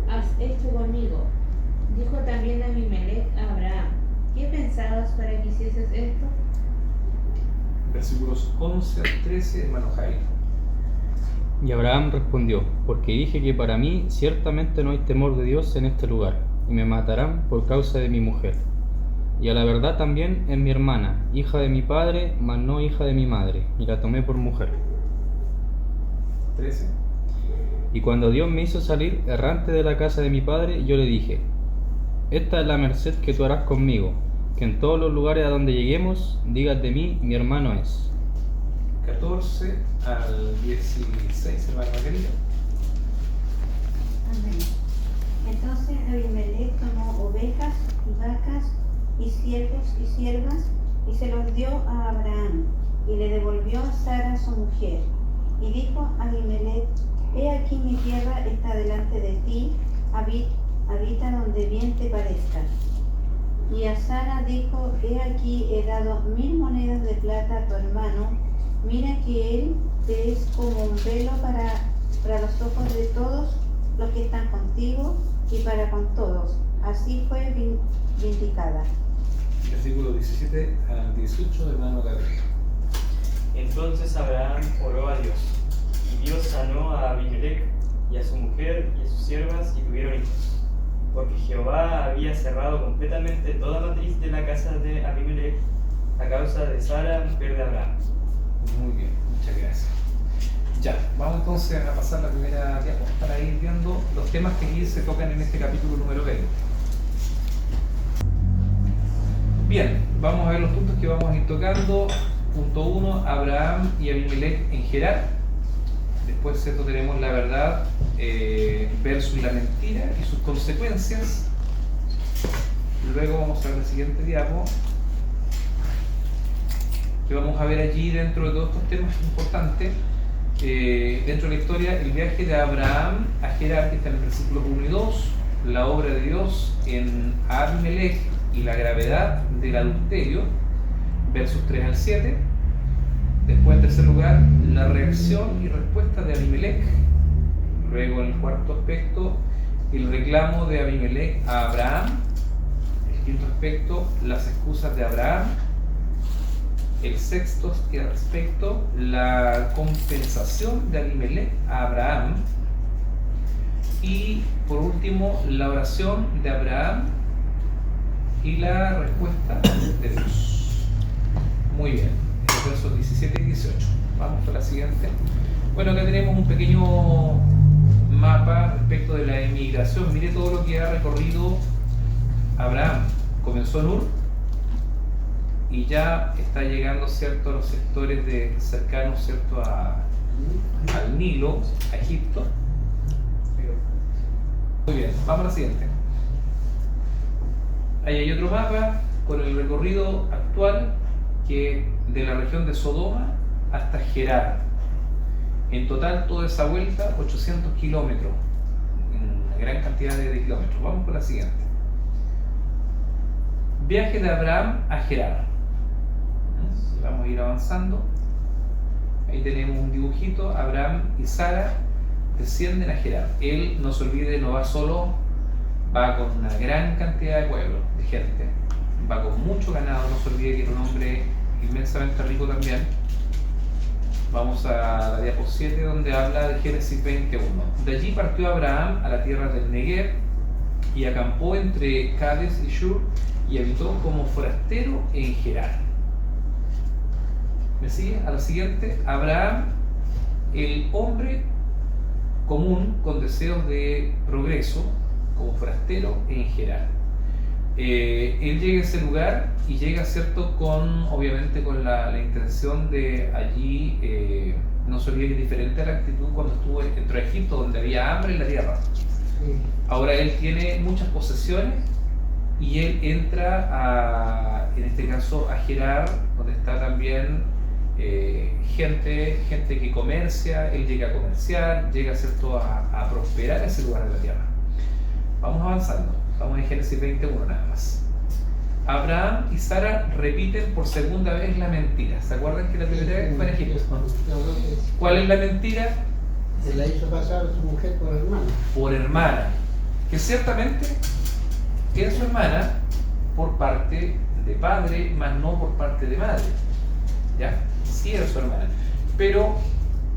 Speaker 5: has hecho conmigo. Dijo también Abimelech a Abraham: ¿Qué pensabas para que hicieses esto?
Speaker 1: Versículos 11 al 13, hermano Jairo.
Speaker 11: Y Abraham respondió: porque dije que para mí ciertamente no hay temor de Dios en este lugar, y me matarán por causa de mi mujer. Y a la verdad también es mi hermana, hija de mi padre, mas no hija de mi madre, y la tomé por mujer.
Speaker 1: 13.
Speaker 11: Y cuando Dios me hizo salir errante de la casa de mi padre, yo le dije: esta es la merced que tú harás conmigo, que en todos los lugares a donde lleguemos, digas de mí, mi hermano es.
Speaker 1: 14 al 16, hermano querido.
Speaker 4: Amén. Entonces Abimelech tomó ovejas y vacas y siervos y siervas y se los dio a Abraham y le devolvió a Sara su mujer. Y dijo Abimelech: he aquí mi tierra está delante de ti, habita donde bien te parezca. Y a Sara dijo: he aquí he dado 1000 monedas de plata a tu hermano, mira que él te es como un velo para los ojos de todos los que están contigo y para con todos. Así fue vindicada.
Speaker 1: Versículo 17 al 18, hermano Gabriel.
Speaker 3: Entonces Abraham oró a Dios, y Dios sanó a Abimelech y a su mujer y a sus siervas, y tuvieron hijos, porque Jehová había cerrado completamente toda matriz de la casa de Abimelech a causa de Sara, mujer de Abraham.
Speaker 1: Muy bien, muchas gracias. Ya, vamos entonces a pasar la primera diapositiva para ir viendo los temas que aquí se tocan en este capítulo número 20. Bien, vamos a ver los puntos que vamos a ir tocando. Punto 1, Abraham y Abimelech en Gerar. Después, ¿cierto?, tenemos la verdad versus la mentira y sus consecuencias. Luego vamos a ver la siguiente diapo, que vamos a ver allí dentro de todos estos temas importantes. Dentro de la historia, el viaje de Abraham a Gerar, que está en el versículo 1 y 2, la obra de Dios en Abimelech y la gravedad del adulterio, versos 3 al 7. Después, en tercer lugar, la reacción y respuesta de Abimelech. Luego, en el cuarto aspecto, el reclamo de Abimelech a Abraham. El quinto aspecto, las excusas de Abraham. El sexto aspecto, la compensación de Abimelech a Abraham. Y por último, la oración de Abraham y la respuesta de Dios. Muy bien, en los versos 17 y 18. Vamos a la siguiente. Bueno, acá tenemos un pequeño mapa respecto de la inmigración. Mire todo lo que ha recorrido Abraham. Comenzó en Ur y ya está llegando, ¿cierto?, a los sectores cercanos, ¿cierto?, al Nilo, a Egipto. Muy bien, vamos a la siguiente. Ahí hay otro mapa con el recorrido actual, que de la región de Sodoma hasta Gerar. En total, toda esa vuelta, 800 kilómetros, una gran cantidad de kilómetros. Vamos con la siguiente. Viaje de Abraham a Gerar. Vamos a ir avanzando. Ahí tenemos un dibujito. Abraham y Sara descienden a Gerar. Él, no se olvide, no va solo, va con una gran cantidad de pueblo, de gente. Va con mucho ganado, no se olvide que era un hombre inmensamente rico también. Vamos a la diapo 7, donde habla de Génesis 21. De allí partió Abraham a la tierra del Negev y acampó entre Cades y Shur y habitó como forastero en Gerar. ¿Me sigue? A la siguiente, Abraham, el hombre común con deseos de progreso, como forastero en Gerar. Él llega a ese lugar y llega, ¿cierto?, obviamente con la intención de allí, no se olvide que es diferente a la actitud cuando entró a Egipto, donde había hambre en la tierra. Ahora él tiene muchas posesiones y él entra en este caso a Gerar, donde está también gente que comercia. Él llega a comerciar, llega, ¿cierto?, a prosperar en ese lugar de la tierra. Vamos avanzando, vamos en Génesis 21 nada más. Abraham y Sara repiten por segunda vez la mentira. ¿Se acuerdan que la primera vez fue en Egipto? ¿Cuál es la mentira?
Speaker 8: Se la hizo pasar a su mujer por hermana.
Speaker 1: Por hermana. Que ciertamente que es su hermana por parte de padre, más no por parte de madre. ¿Ya? Sí era su hermana. Pero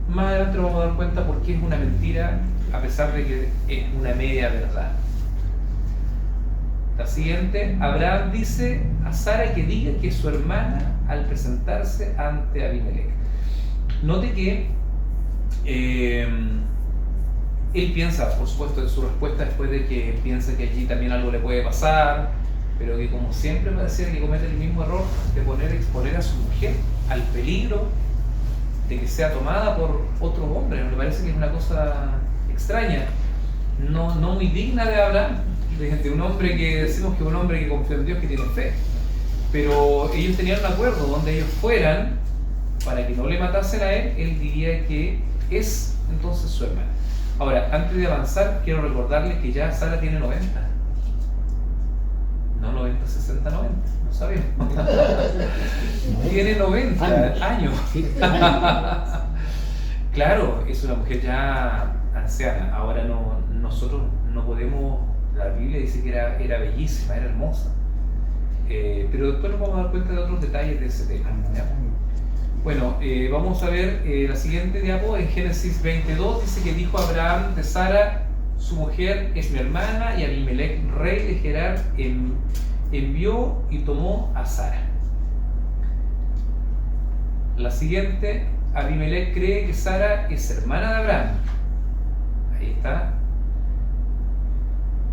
Speaker 1: más adelante nos vamos a dar cuenta por qué es una mentira, a pesar de que es una media verdad. La siguiente, Abraham dice a Sara que diga que es su hermana al presentarse ante Abimelech. Note que él piensa, por supuesto, en su respuesta después de que piensa que allí también algo le puede pasar, pero que como siempre pareciera que comete el mismo error de exponer a su mujer al peligro de que sea tomada por otro hombre. Me parece que es una cosa extraña, no muy digna de Abraham, de un hombre que decimos que es un hombre que confía en Dios, que tiene fe. Pero ellos tenían un acuerdo donde ellos fueran, para que no le matasen a él diría que es entonces su hermana. Ahora, antes de avanzar, quiero recordarles que ya Sara tiene 90. No 90, 60, 90, no sabemos. Tiene 90 años. Claro, es una mujer ya anciana. Ahora nosotros no podemos, la Biblia dice que era bellísima, era hermosa. Pero después nos vamos a dar cuenta de otros detalles de ese tema. Bueno, vamos a ver la siguiente diapo. En Génesis 22 dice que dijo Abraham de Sara, su mujer es mi hermana, y Abimelech, rey de Gerar, envió y tomó a Sara. La siguiente, Abimelech cree que Sara es hermana de Abraham. Ahí está.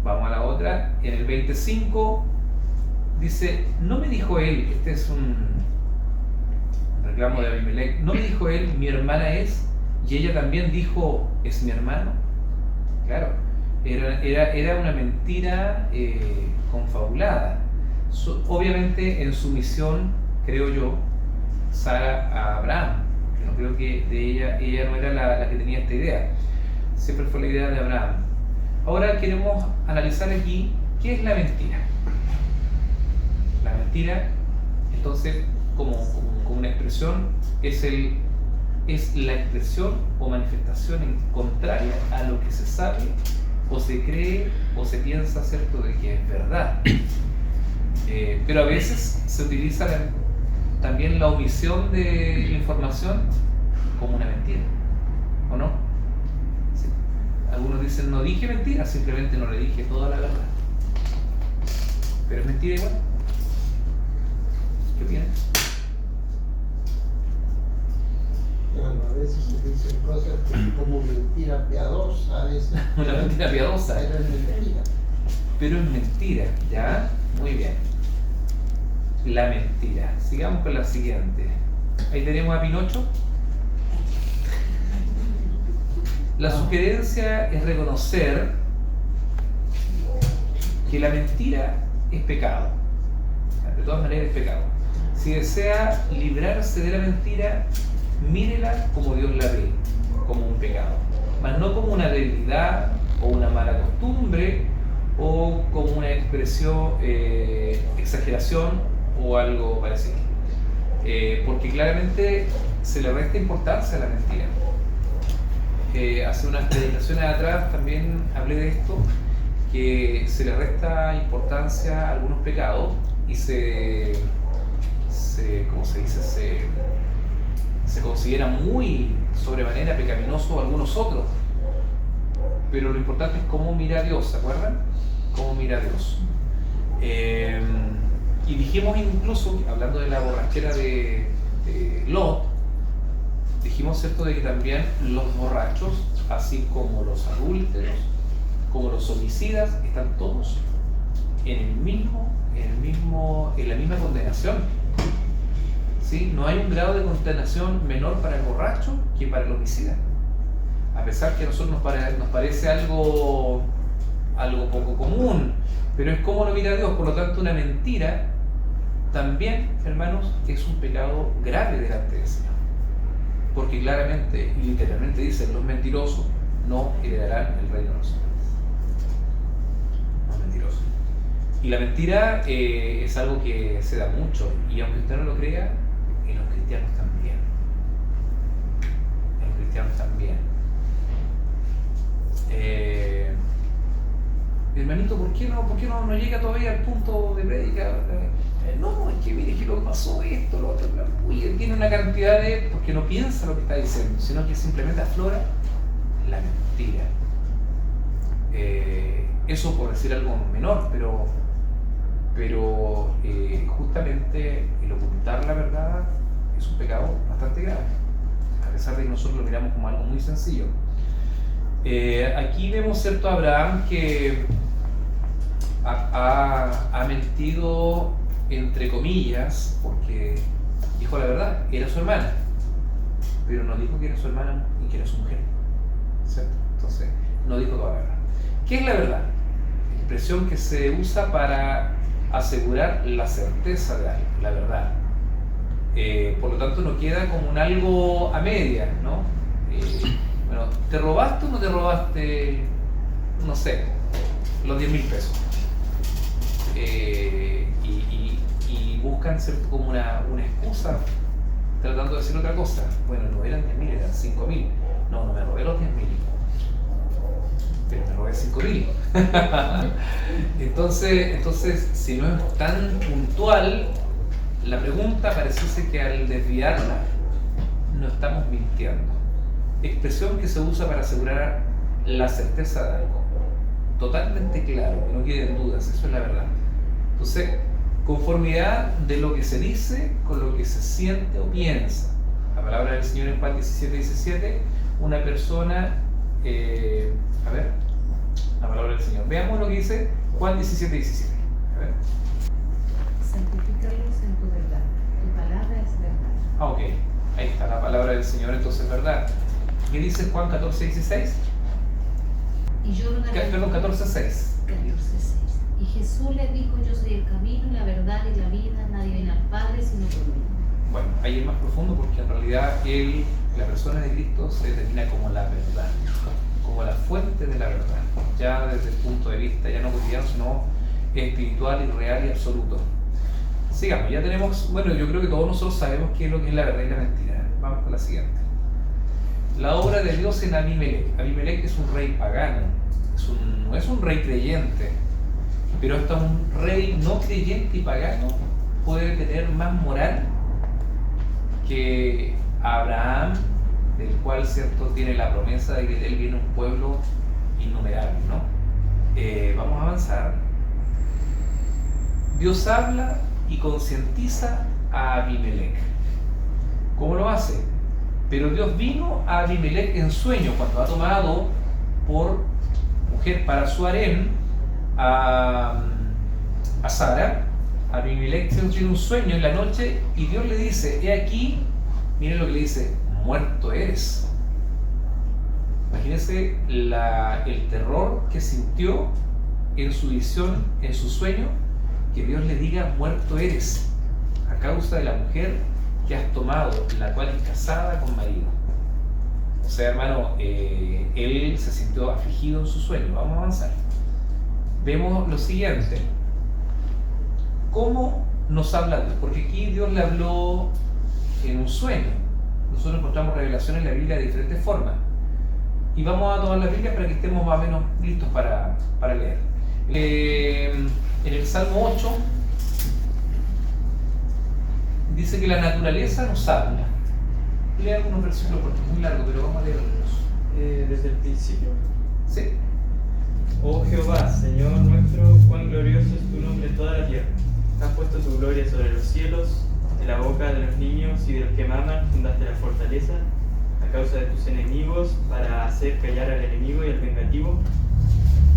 Speaker 1: Vamos a la otra. En el 25 dice, no me dijo él, este es un reclamo de Abimelech, no me dijo él, mi hermana es, y ella también dijo, es mi hermano. Claro, era una mentira confabulada. Obviamente en su misión, creo yo, Sara a Abraham, que no creo que de ella no era la que tenía esta idea, siempre fue la idea de Abraham. Ahora queremos analizar aquí qué es la mentira. La mentira, entonces, como una expresión, es la expresión o manifestación contraria a lo que se sabe o se cree o se piensa, ¿cierto?, de que es verdad. Pero a veces se utiliza también la omisión de información como una mentira, ¿o no? Sí. Algunos dicen, no dije mentira, simplemente no le dije toda la verdad. Pero es mentira igual. ¿Qué opinan?
Speaker 8: Bueno, a veces se dicen cosas como mentira piadosa, a veces.
Speaker 1: Una mentira piadosa.
Speaker 8: Pero es mentira.
Speaker 1: Pero es mentira, ¿ya? Muy bien. La mentira. Sigamos con la siguiente. Ahí tenemos a Pinocho. La sugerencia es reconocer que la mentira es pecado. De todas maneras es pecado. Si desea librarse de la mentira, mírela como Dios la ve, como un pecado, mas no como una debilidad o una mala costumbre o como una exageración o algo parecido. Porque claramente se le resta importancia a la mentira. Hace unas predicaciones atrás también hablé de esto, que se le resta importancia a algunos pecados y se considera muy sobremanera pecaminoso algunos otros. Pero lo importante es cómo mira a Dios, ¿se acuerdan? Cómo mira a Dios. Y dijimos incluso, hablando de la borrachera de Lot, dijimos, ¿cierto?, de que también los borrachos, así como los adúlteros, como los homicidas, están todos en la misma condenación. ¿Sí? No hay un grado de condenación menor para el borracho que para el homicida. A pesar que a nosotros nos parece algo poco común, pero es como lo mira Dios. Por lo tanto, una mentira también, hermanos, es un pecado grave delante del Señor. Porque claramente y literalmente dice, los mentirosos no heredarán el reino de los cielos. Los mentirosos. Y la mentira es algo que se da mucho, y aunque usted no lo crea, en los cristianos también. En los cristianos también. Hermanito, ¿por ¿por qué no llega todavía al punto de prédica? No, es que mire que lo pasó esto, lo otro, y tiene una cantidad de... porque no piensa lo que está diciendo, sino que simplemente aflora la mentira. Eso por decir algo menor, pero justamente el ocultar la verdad es un pecado bastante grave, a pesar de que nosotros lo miramos como algo muy sencillo. Aquí vemos, ¿cierto?, a Abraham que ha mentido entre comillas, porque dijo la verdad, era su hermana, pero no dijo que era su hermana y que era su mujer, ¿cierto? Entonces no dijo toda la verdad. ¿Qué es la verdad? Expresión que se usa para asegurar la certeza de algo, la verdad. Por lo tanto no queda como un algo a medias, ¿no? Bueno, ¿te robaste o no te robaste, no sé, los 10.000 pesos? Y buscan, ¿cierto?, como una excusa tratando de decir otra cosa. Bueno, no eran 10.000, eran 5.000. No me robé los 10.000, pero me robé 5.000. Entonces, si no es tan puntual la pregunta, pareciese que al desviarla no estamos mintiendo. Expresión que se usa para asegurar la certeza de algo. Totalmente claro, que no queden dudas, eso es la verdad. Entonces, conformidad de lo que se dice con lo que se siente o piensa. La palabra del Señor en Juan 17:17, una persona, la palabra del Señor. Veamos lo que dice Juan 17:17. A ver.
Speaker 6: Santifícalos en tu verdad, tu palabra es verdad.
Speaker 1: Ok, ahí está la palabra del Señor, entonces verdad. ¿Qué dice Juan 14:16?
Speaker 6: Y yo
Speaker 1: Perdón, 14:6.
Speaker 6: 14:6. Y Jesús le dijo: yo soy el camino, la verdad y la vida, nadie viene al Padre sino por mí.
Speaker 1: Bueno, ahí es más profundo porque en realidad la persona de Cristo se determina como la verdad, como la fuente de la verdad, ya desde el punto de vista ya no cotidiano, sino espiritual y real y absoluto. Sigamos, ya tenemos, bueno, yo creo que todos nosotros sabemos qué es lo que es la verdad y la mentira. Vamos con la siguiente. La obra de Dios en Abimelech. Abimelech es un rey pagano, no es un rey creyente, pero hasta un rey no creyente y pagano puede tener más moral que Abraham, del cual, cierto, tiene la promesa de que de él viene un pueblo innumerable, ¿no? Vamos a avanzar. Dios habla y concientiza a Abimelech. ¿Cómo lo hace? Pero Dios vino a Abimelech en sueño cuando ha tomado por mujer para su harén a Sara. Abimelech tiene un sueño en la noche y Dios le dice: he aquí, miren lo que le dice: muerto eres. Imagínense el terror que sintió en su visión, en su sueño, que Dios le diga: muerto eres, a causa de la mujer que has tomado, la cual es casada con marido. O sea, hermano, él se sintió afligido en su sueño. Vamos a avanzar. Vemos lo siguiente. ¿Cómo nos habla Dios? Porque aquí Dios le habló en un sueño. Nosotros encontramos revelaciones en la Biblia de diferentes formas. Y vamos a tomar la Biblia para que estemos más o menos listos para leer. En el Salmo 8 dice que la naturaleza nos habla. Lea algunos versículos porque es muy largo, pero vamos a leer algunos.
Speaker 3: Desde el principio.
Speaker 1: Sí.
Speaker 3: Oh Jehová, Señor nuestro, cuán glorioso es tu nombre en toda la tierra. Has puesto tu gloria sobre los cielos, en la boca de los niños y de los que maman fundaste la fortaleza, a causa de tus enemigos, para hacer callar al enemigo y al vengativo.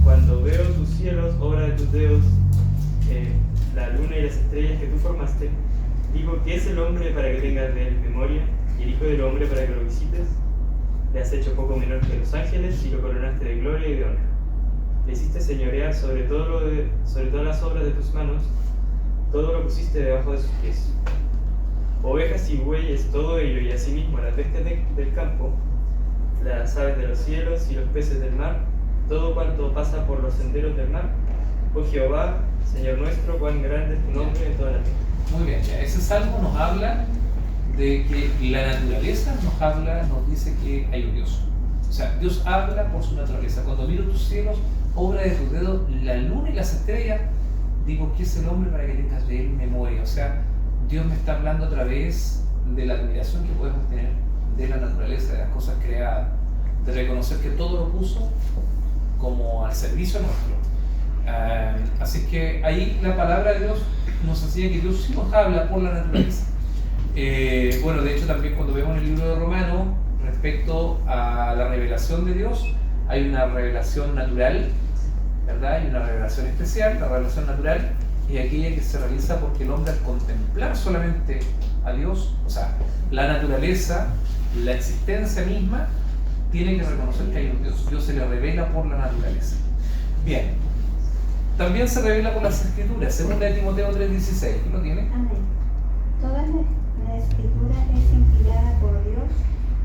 Speaker 3: Cuando veo tus cielos, obra de tus dedos, la luna y las estrellas que tú formaste, digo: ¿qué es el hombre para que tengas de él memoria, y el hijo del hombre para que lo visites? Le has hecho poco menor que los ángeles y lo coronaste de gloria y de honra. Le hiciste señorear sobre todas las obras de tus manos, todo lo pusiste debajo de sus pies. Ovejas y bueyes, todo ello, y asimismo las bestias del campo, las aves de los cielos y los peces del mar, todo cuanto pasa por los senderos del mar. Oh Jehová, Señor nuestro, cuán grande es tu nombre en toda la tierra.
Speaker 1: Muy bien, ya. Ese salmo nos habla de que la naturaleza nos dice que hay un Dios. O sea, Dios habla por su naturaleza. Cuando miro tus cielos, obra de tus dedos, la luna y las estrellas. Digo, ¿qué es el hombre para que tengas de él memoria? O sea, Dios me está hablando a través de la admiración que podemos tener de la naturaleza, de las cosas creadas, de reconocer que todo lo puso como al servicio nuestro. Así que ahí la palabra de Dios nos enseña que Dios sí nos habla por la naturaleza. Bueno, de hecho también cuando vemos el libro de Romanos respecto a la revelación de Dios, hay una revelación natural, ¿verdad? Y una revelación especial. La revelación natural es aquella que se realiza porque el hombre, al contemplar solamente a Dios, o sea, la naturaleza, la existencia misma, tiene que reconocer que hay un Dios. Dios se le revela por la naturaleza. Bien, también se revela por las Escrituras. 2 Timoteo 3:16, ¿quién lo tiene?
Speaker 4: Amén. Toda la Escritura es inspirada por Dios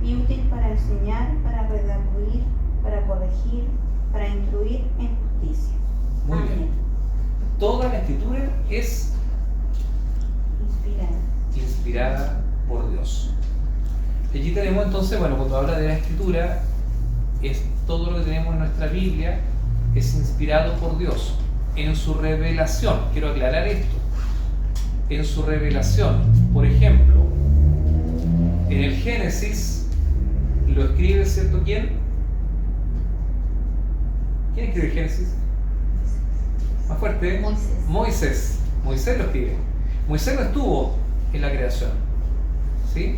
Speaker 4: y útil para enseñar, para redarguir, para corregir, para instruir en justicia.
Speaker 1: Muy
Speaker 4: Amén.
Speaker 1: bien. Toda la Escritura es inspirada por Dios. Allí tenemos entonces, bueno, cuando habla de la Escritura, es todo lo que tenemos en nuestra Biblia es inspirado por Dios en su revelación. Quiero aclarar esto. En su revelación, por ejemplo, en el Génesis lo escribe, ¿cierto? ¿Quién? ¿Quién escribe el Génesis? Más fuerte. Moisés. Moisés lo escribe. Moisés no estuvo en la creación, ¿sí?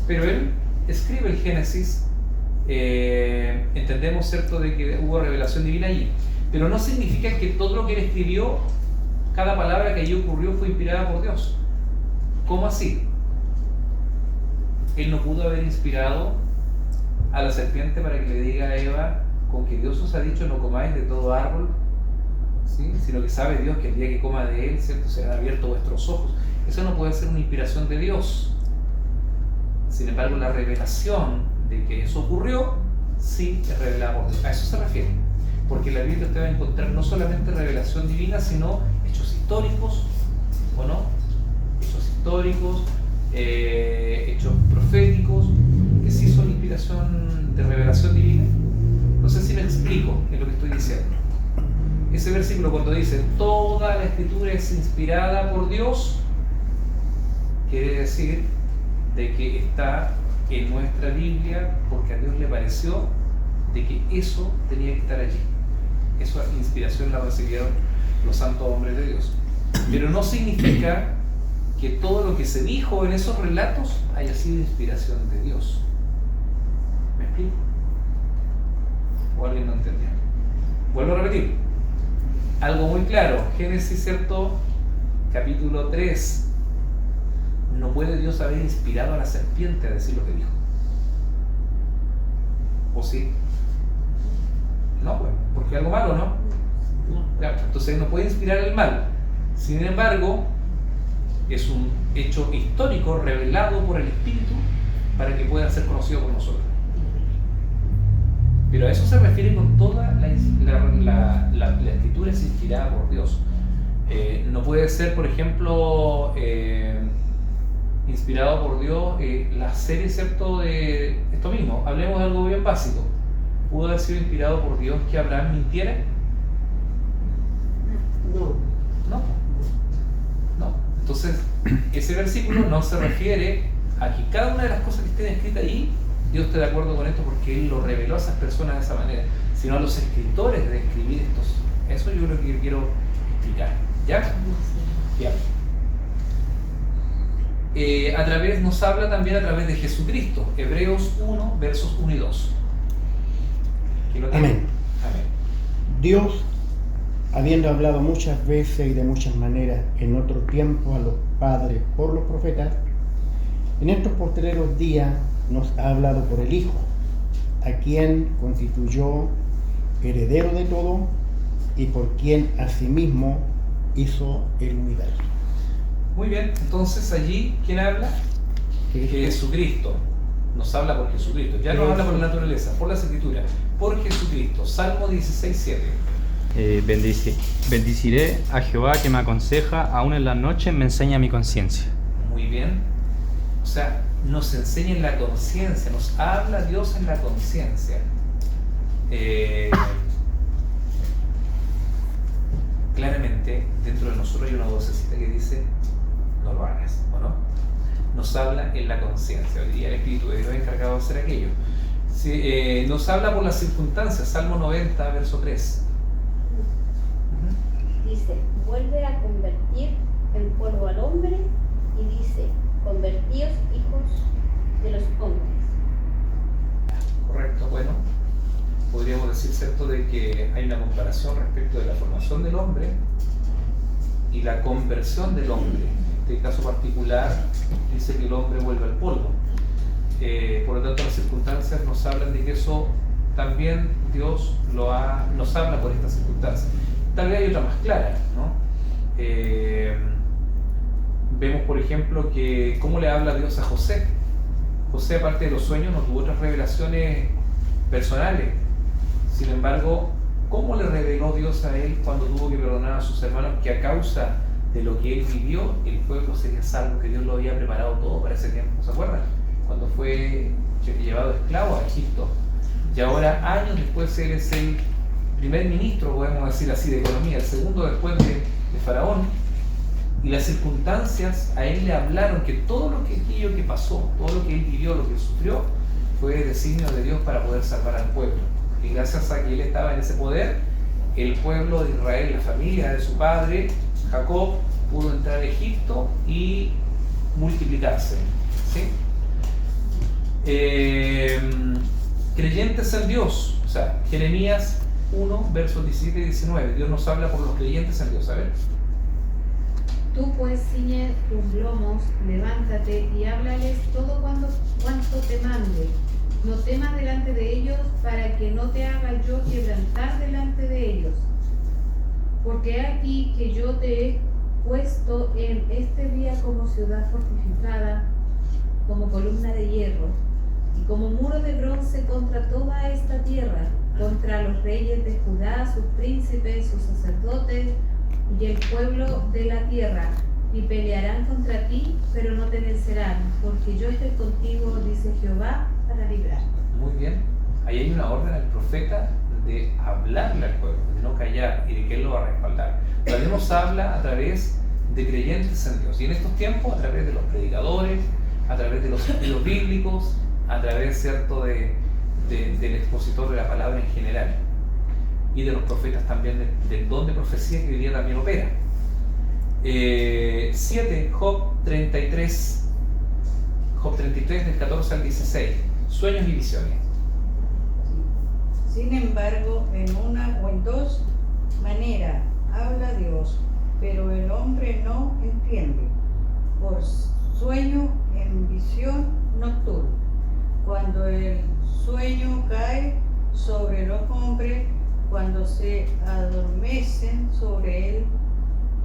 Speaker 1: Pero él escribe el Génesis. Entendemos, ¿cierto?, de que hubo revelación divina allí. Pero no significa que todo lo que él escribió, cada palabra que allí ocurrió, fue inspirada por Dios. ¿Cómo así? Él no pudo haber inspirado a la serpiente para que le diga a Eva, con que Dios os ha dicho no comáis de todo árbol, ¿sí? Sino que sabe Dios que el día que coma de él, ¿cierto?, serán abiertos vuestros ojos. Eso no puede ser una inspiración de Dios. Sin embargo, la revelación de que eso ocurrió, sí es revelada por Dios. A eso se refiere. Porque en la Biblia usted va a encontrar no solamente revelación divina, sino hechos históricos, ¿o no? Hechos históricos, hechos proféticos, que sí son inspiración de revelación divina. No sé si me explico en lo que estoy diciendo. Ese versículo cuando dice toda la Escritura es inspirada por Dios, quiere decir de que está en nuestra Biblia porque a Dios le pareció de que eso tenía que estar allí. Esa inspiración la recibieron los santos hombres de Dios. Pero no significa que todo lo que se dijo en esos relatos haya sido inspiración de Dios. ¿Me explico? ¿O alguien no entendió? Vuelvo a repetir. Algo muy claro. Génesis, ¿cierto? Capítulo 3. No puede Dios haber inspirado a la serpiente a decir lo que dijo. ¿O sí? No, pues, porque algo malo, ¿no? Claro, entonces no puede inspirar el mal. Sin embargo, es un hecho histórico revelado por el Espíritu para que pueda ser conocido por nosotros. Pero a eso se refiere con toda la Escritura es inspirada por Dios. No puede ser, por ejemplo, inspirado por Dios la serie, ¿cierto?, de esto mismo. Hablemos de algo bien básico. ¿Pudo haber sido inspirado por Dios que Abraham mintiera? No. Entonces, ese versículo no se refiere a que cada una de las cosas que estén escritas ahí, Dios esté de acuerdo con esto porque Él lo reveló a esas personas de esa manera, sino a los escritores de escribir estos. Eso yo creo que quiero explicar. ¿Ya? Bien. Nos habla también a través de Jesucristo. Hebreos 1, versos 1 y 2.
Speaker 2: Amén. Dios, habiendo hablado muchas veces y de muchas maneras en otro tiempo a los padres por los profetas, en estos postreros días nos ha hablado por el Hijo, a quien constituyó heredero de todo y por quien asimismo hizo el universo.
Speaker 1: Muy bien, entonces allí, ¿quién habla? Jesucristo. Nos habla por Jesucristo. Ya nos habla por la naturaleza, por las Escrituras, por Jesucristo. Salmo 16:7.
Speaker 11: Bendiciré a Jehová que me aconseja, aún en las noches me enseña mi conciencia.
Speaker 1: Muy bien. O sea, nos enseña en la conciencia, nos habla Dios en la conciencia. claramente dentro de nosotros hay una vocecita que dice no lo hagas, ¿o no? Nos habla en la conciencia. Hoy día el Espíritu de Dios es encargado de hacer aquello. Sí, nos habla por las circunstancias. Salmo 90, verso 3.
Speaker 5: Dice, vuelve a convertir en polvo al hombre y dice, convertíos hijos de los hombres.
Speaker 1: Correcto, bueno, podríamos decir, ¿cierto?, de que hay una comparación respecto de la formación del hombre y la conversión del hombre. En este caso particular dice que el hombre vuelve al polvo. Por lo tanto, las circunstancias nos hablan de que eso también Dios nos habla por estas circunstancias. Tal vez hay otra más clara, ¿no? Vemos, por ejemplo, que cómo le habla Dios a José. José, aparte de los sueños, no tuvo otras revelaciones personales. Sin embargo, ¿cómo le reveló Dios a él cuando tuvo que perdonar a sus hermanos que a causa de lo que él vivió, el pueblo sería salvo, que Dios lo había preparado todo para ese tiempo? ¿Se acuerdan? Cuando fue llevado esclavo a Egipto. Y ahora, años después, él es el primer ministro, podemos decir así, de economía, el segundo después de Faraón. Y las circunstancias a él le hablaron que todo aquello que pasó, todo lo que él vivió, lo que él sufrió, fue designio de Dios para poder salvar al pueblo. Y gracias a que él estaba en ese poder, el pueblo de Israel, la familia de su padre, Jacob, pudo entrar a Egipto y multiplicarse. ¿Sí? Creyentes en Dios, o sea, Jeremías 1, versos 17 y 19. Dios nos habla por los creyentes en Dios. A ver.
Speaker 6: Tú pues ciñe tus lomos, levántate y háblales todo cuanto te mande. No temas delante de ellos, para que no te haga yo quebrantar delante de ellos. Porque he aquí que yo te he puesto en este día como ciudad fortificada, como columna de hierro, y como muro de bronce contra toda esta tierra, contra los reyes de Judá, sus príncipes, sus sacerdotes, y el pueblo de la tierra, y pelearán contra ti, pero no te vencerán, porque yo estoy contigo, dice Jehová, para librarte.
Speaker 1: Muy bien. Ahí hay una orden al profeta de hablarle al pueblo, de no callar y de que él lo va a respaldar. También nos habla a través de creyentes en Dios. Y en estos tiempos, a través de los predicadores, a través de los estudios bíblicos, a través, ¿cierto?, del expositor de la palabra en general. Y de los profetas también, del don de profecía que hoy día también opera. 7, Job 33. Job 33, del 14 al 16. Sueños y visiones.
Speaker 7: Sin embargo, en una o en dos maneras habla Dios, pero el hombre no entiende. Por sueño en visión nocturna. Cuando el sueño cae sobre los hombres, cuando se adormecen sobre el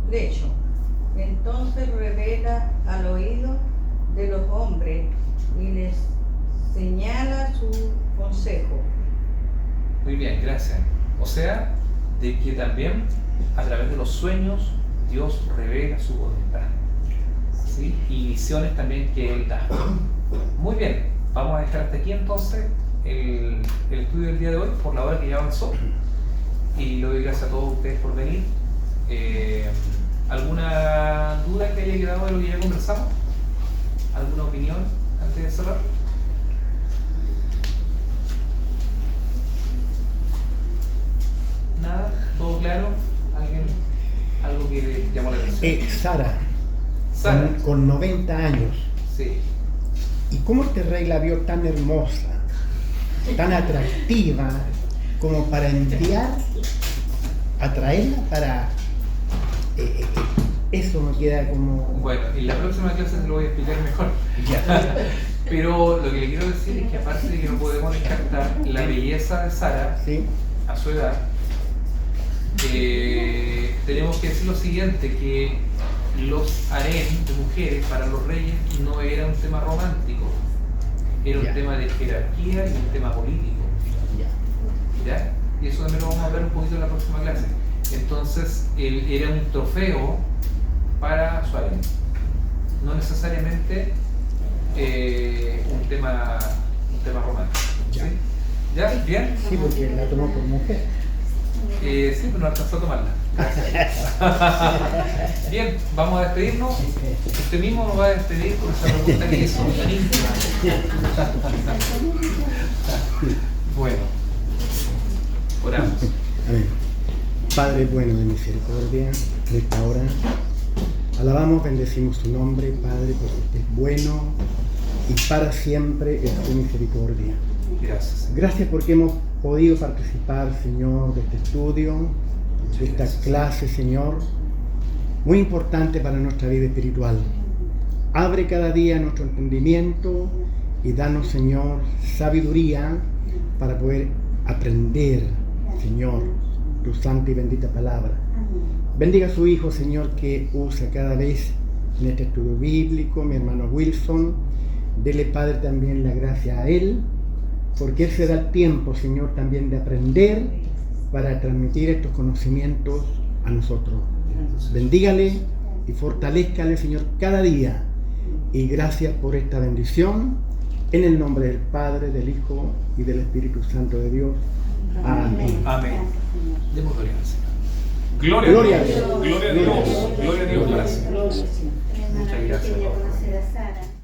Speaker 7: lecho, entonces revela al oído de los hombres y les señala su consejo.
Speaker 1: Muy bien, gracias. O sea, de que también a través de los sueños Dios revela su voluntad, ¿sí? Y visiones también que Él da. Muy bien, vamos a dejar hasta aquí entonces el estudio del día de hoy, por la hora que ya avanzó. Y le doy gracias a todos ustedes por venir. ¿Alguna duda que haya quedado de lo que ya conversamos? ¿Alguna opinión antes de cerrar? ¿Nada? ¿Todo claro? ¿Alguien? ¿Algo que le llamó la atención?
Speaker 2: Sara,
Speaker 1: Sara.
Speaker 2: con 90 años.
Speaker 1: Sí.
Speaker 2: ¿Y cómo este rey la vio tan hermosa, tan atractiva, como para enviar, atraerla para... eso me queda como...
Speaker 1: Bueno, en la próxima clase te lo voy a explicar mejor.
Speaker 2: Ya.
Speaker 1: Pero lo que le quiero decir es que aparte de que no podemos descartar la belleza de Sara,
Speaker 2: ¿sí?,
Speaker 1: a su edad, tenemos que decir lo siguiente, que los harén de mujeres para los reyes no era un tema romántico, era un tema de jerarquía y un tema político. ¿Ya? Y eso también lo vamos a ver un poquito en la próxima clase. Entonces, él era un trofeo para su harén, no necesariamente un tema romántico. ¿Sí? ¿Ya? ¿Bien?
Speaker 2: Sí, porque la tomó por mujer.
Speaker 1: Sí, pero no alcanzó a tomarla. Bien, vamos a despedirnos. Usted mismo nos va a despedir con esa pregunta que hizo tan íntima. Bueno, oramos.
Speaker 2: Amén. Padre bueno de misericordia, en esta hora alabamos, bendecimos su nombre, Padre, porque usted es bueno y para siempre es su misericordia.
Speaker 1: Gracias.
Speaker 2: Gracias porque hemos podido participar, Señor, de este estudio, de esta clase, Señor, muy importante para nuestra vida espiritual. Abre cada día nuestro entendimiento y danos, Señor, sabiduría para poder aprender, Señor, tu santa y bendita palabra. Bendiga a su Hijo, Señor, que usa cada vez en este estudio bíblico, mi hermano Wilson. Dele, Padre, también la gracia a él, porque él se da el tiempo, Señor, también de aprender para transmitir estos conocimientos a nosotros. Bendígale y fortalézcale, Señor, cada día. Y gracias por esta bendición, en el nombre del Padre, del Hijo y del Espíritu Santo de Dios. Amén.
Speaker 1: Amén. Demos gloria al Señor. Gloria a Dios. Gloria a Dios. Gloria a Dios. Gracias. Muchas gracias.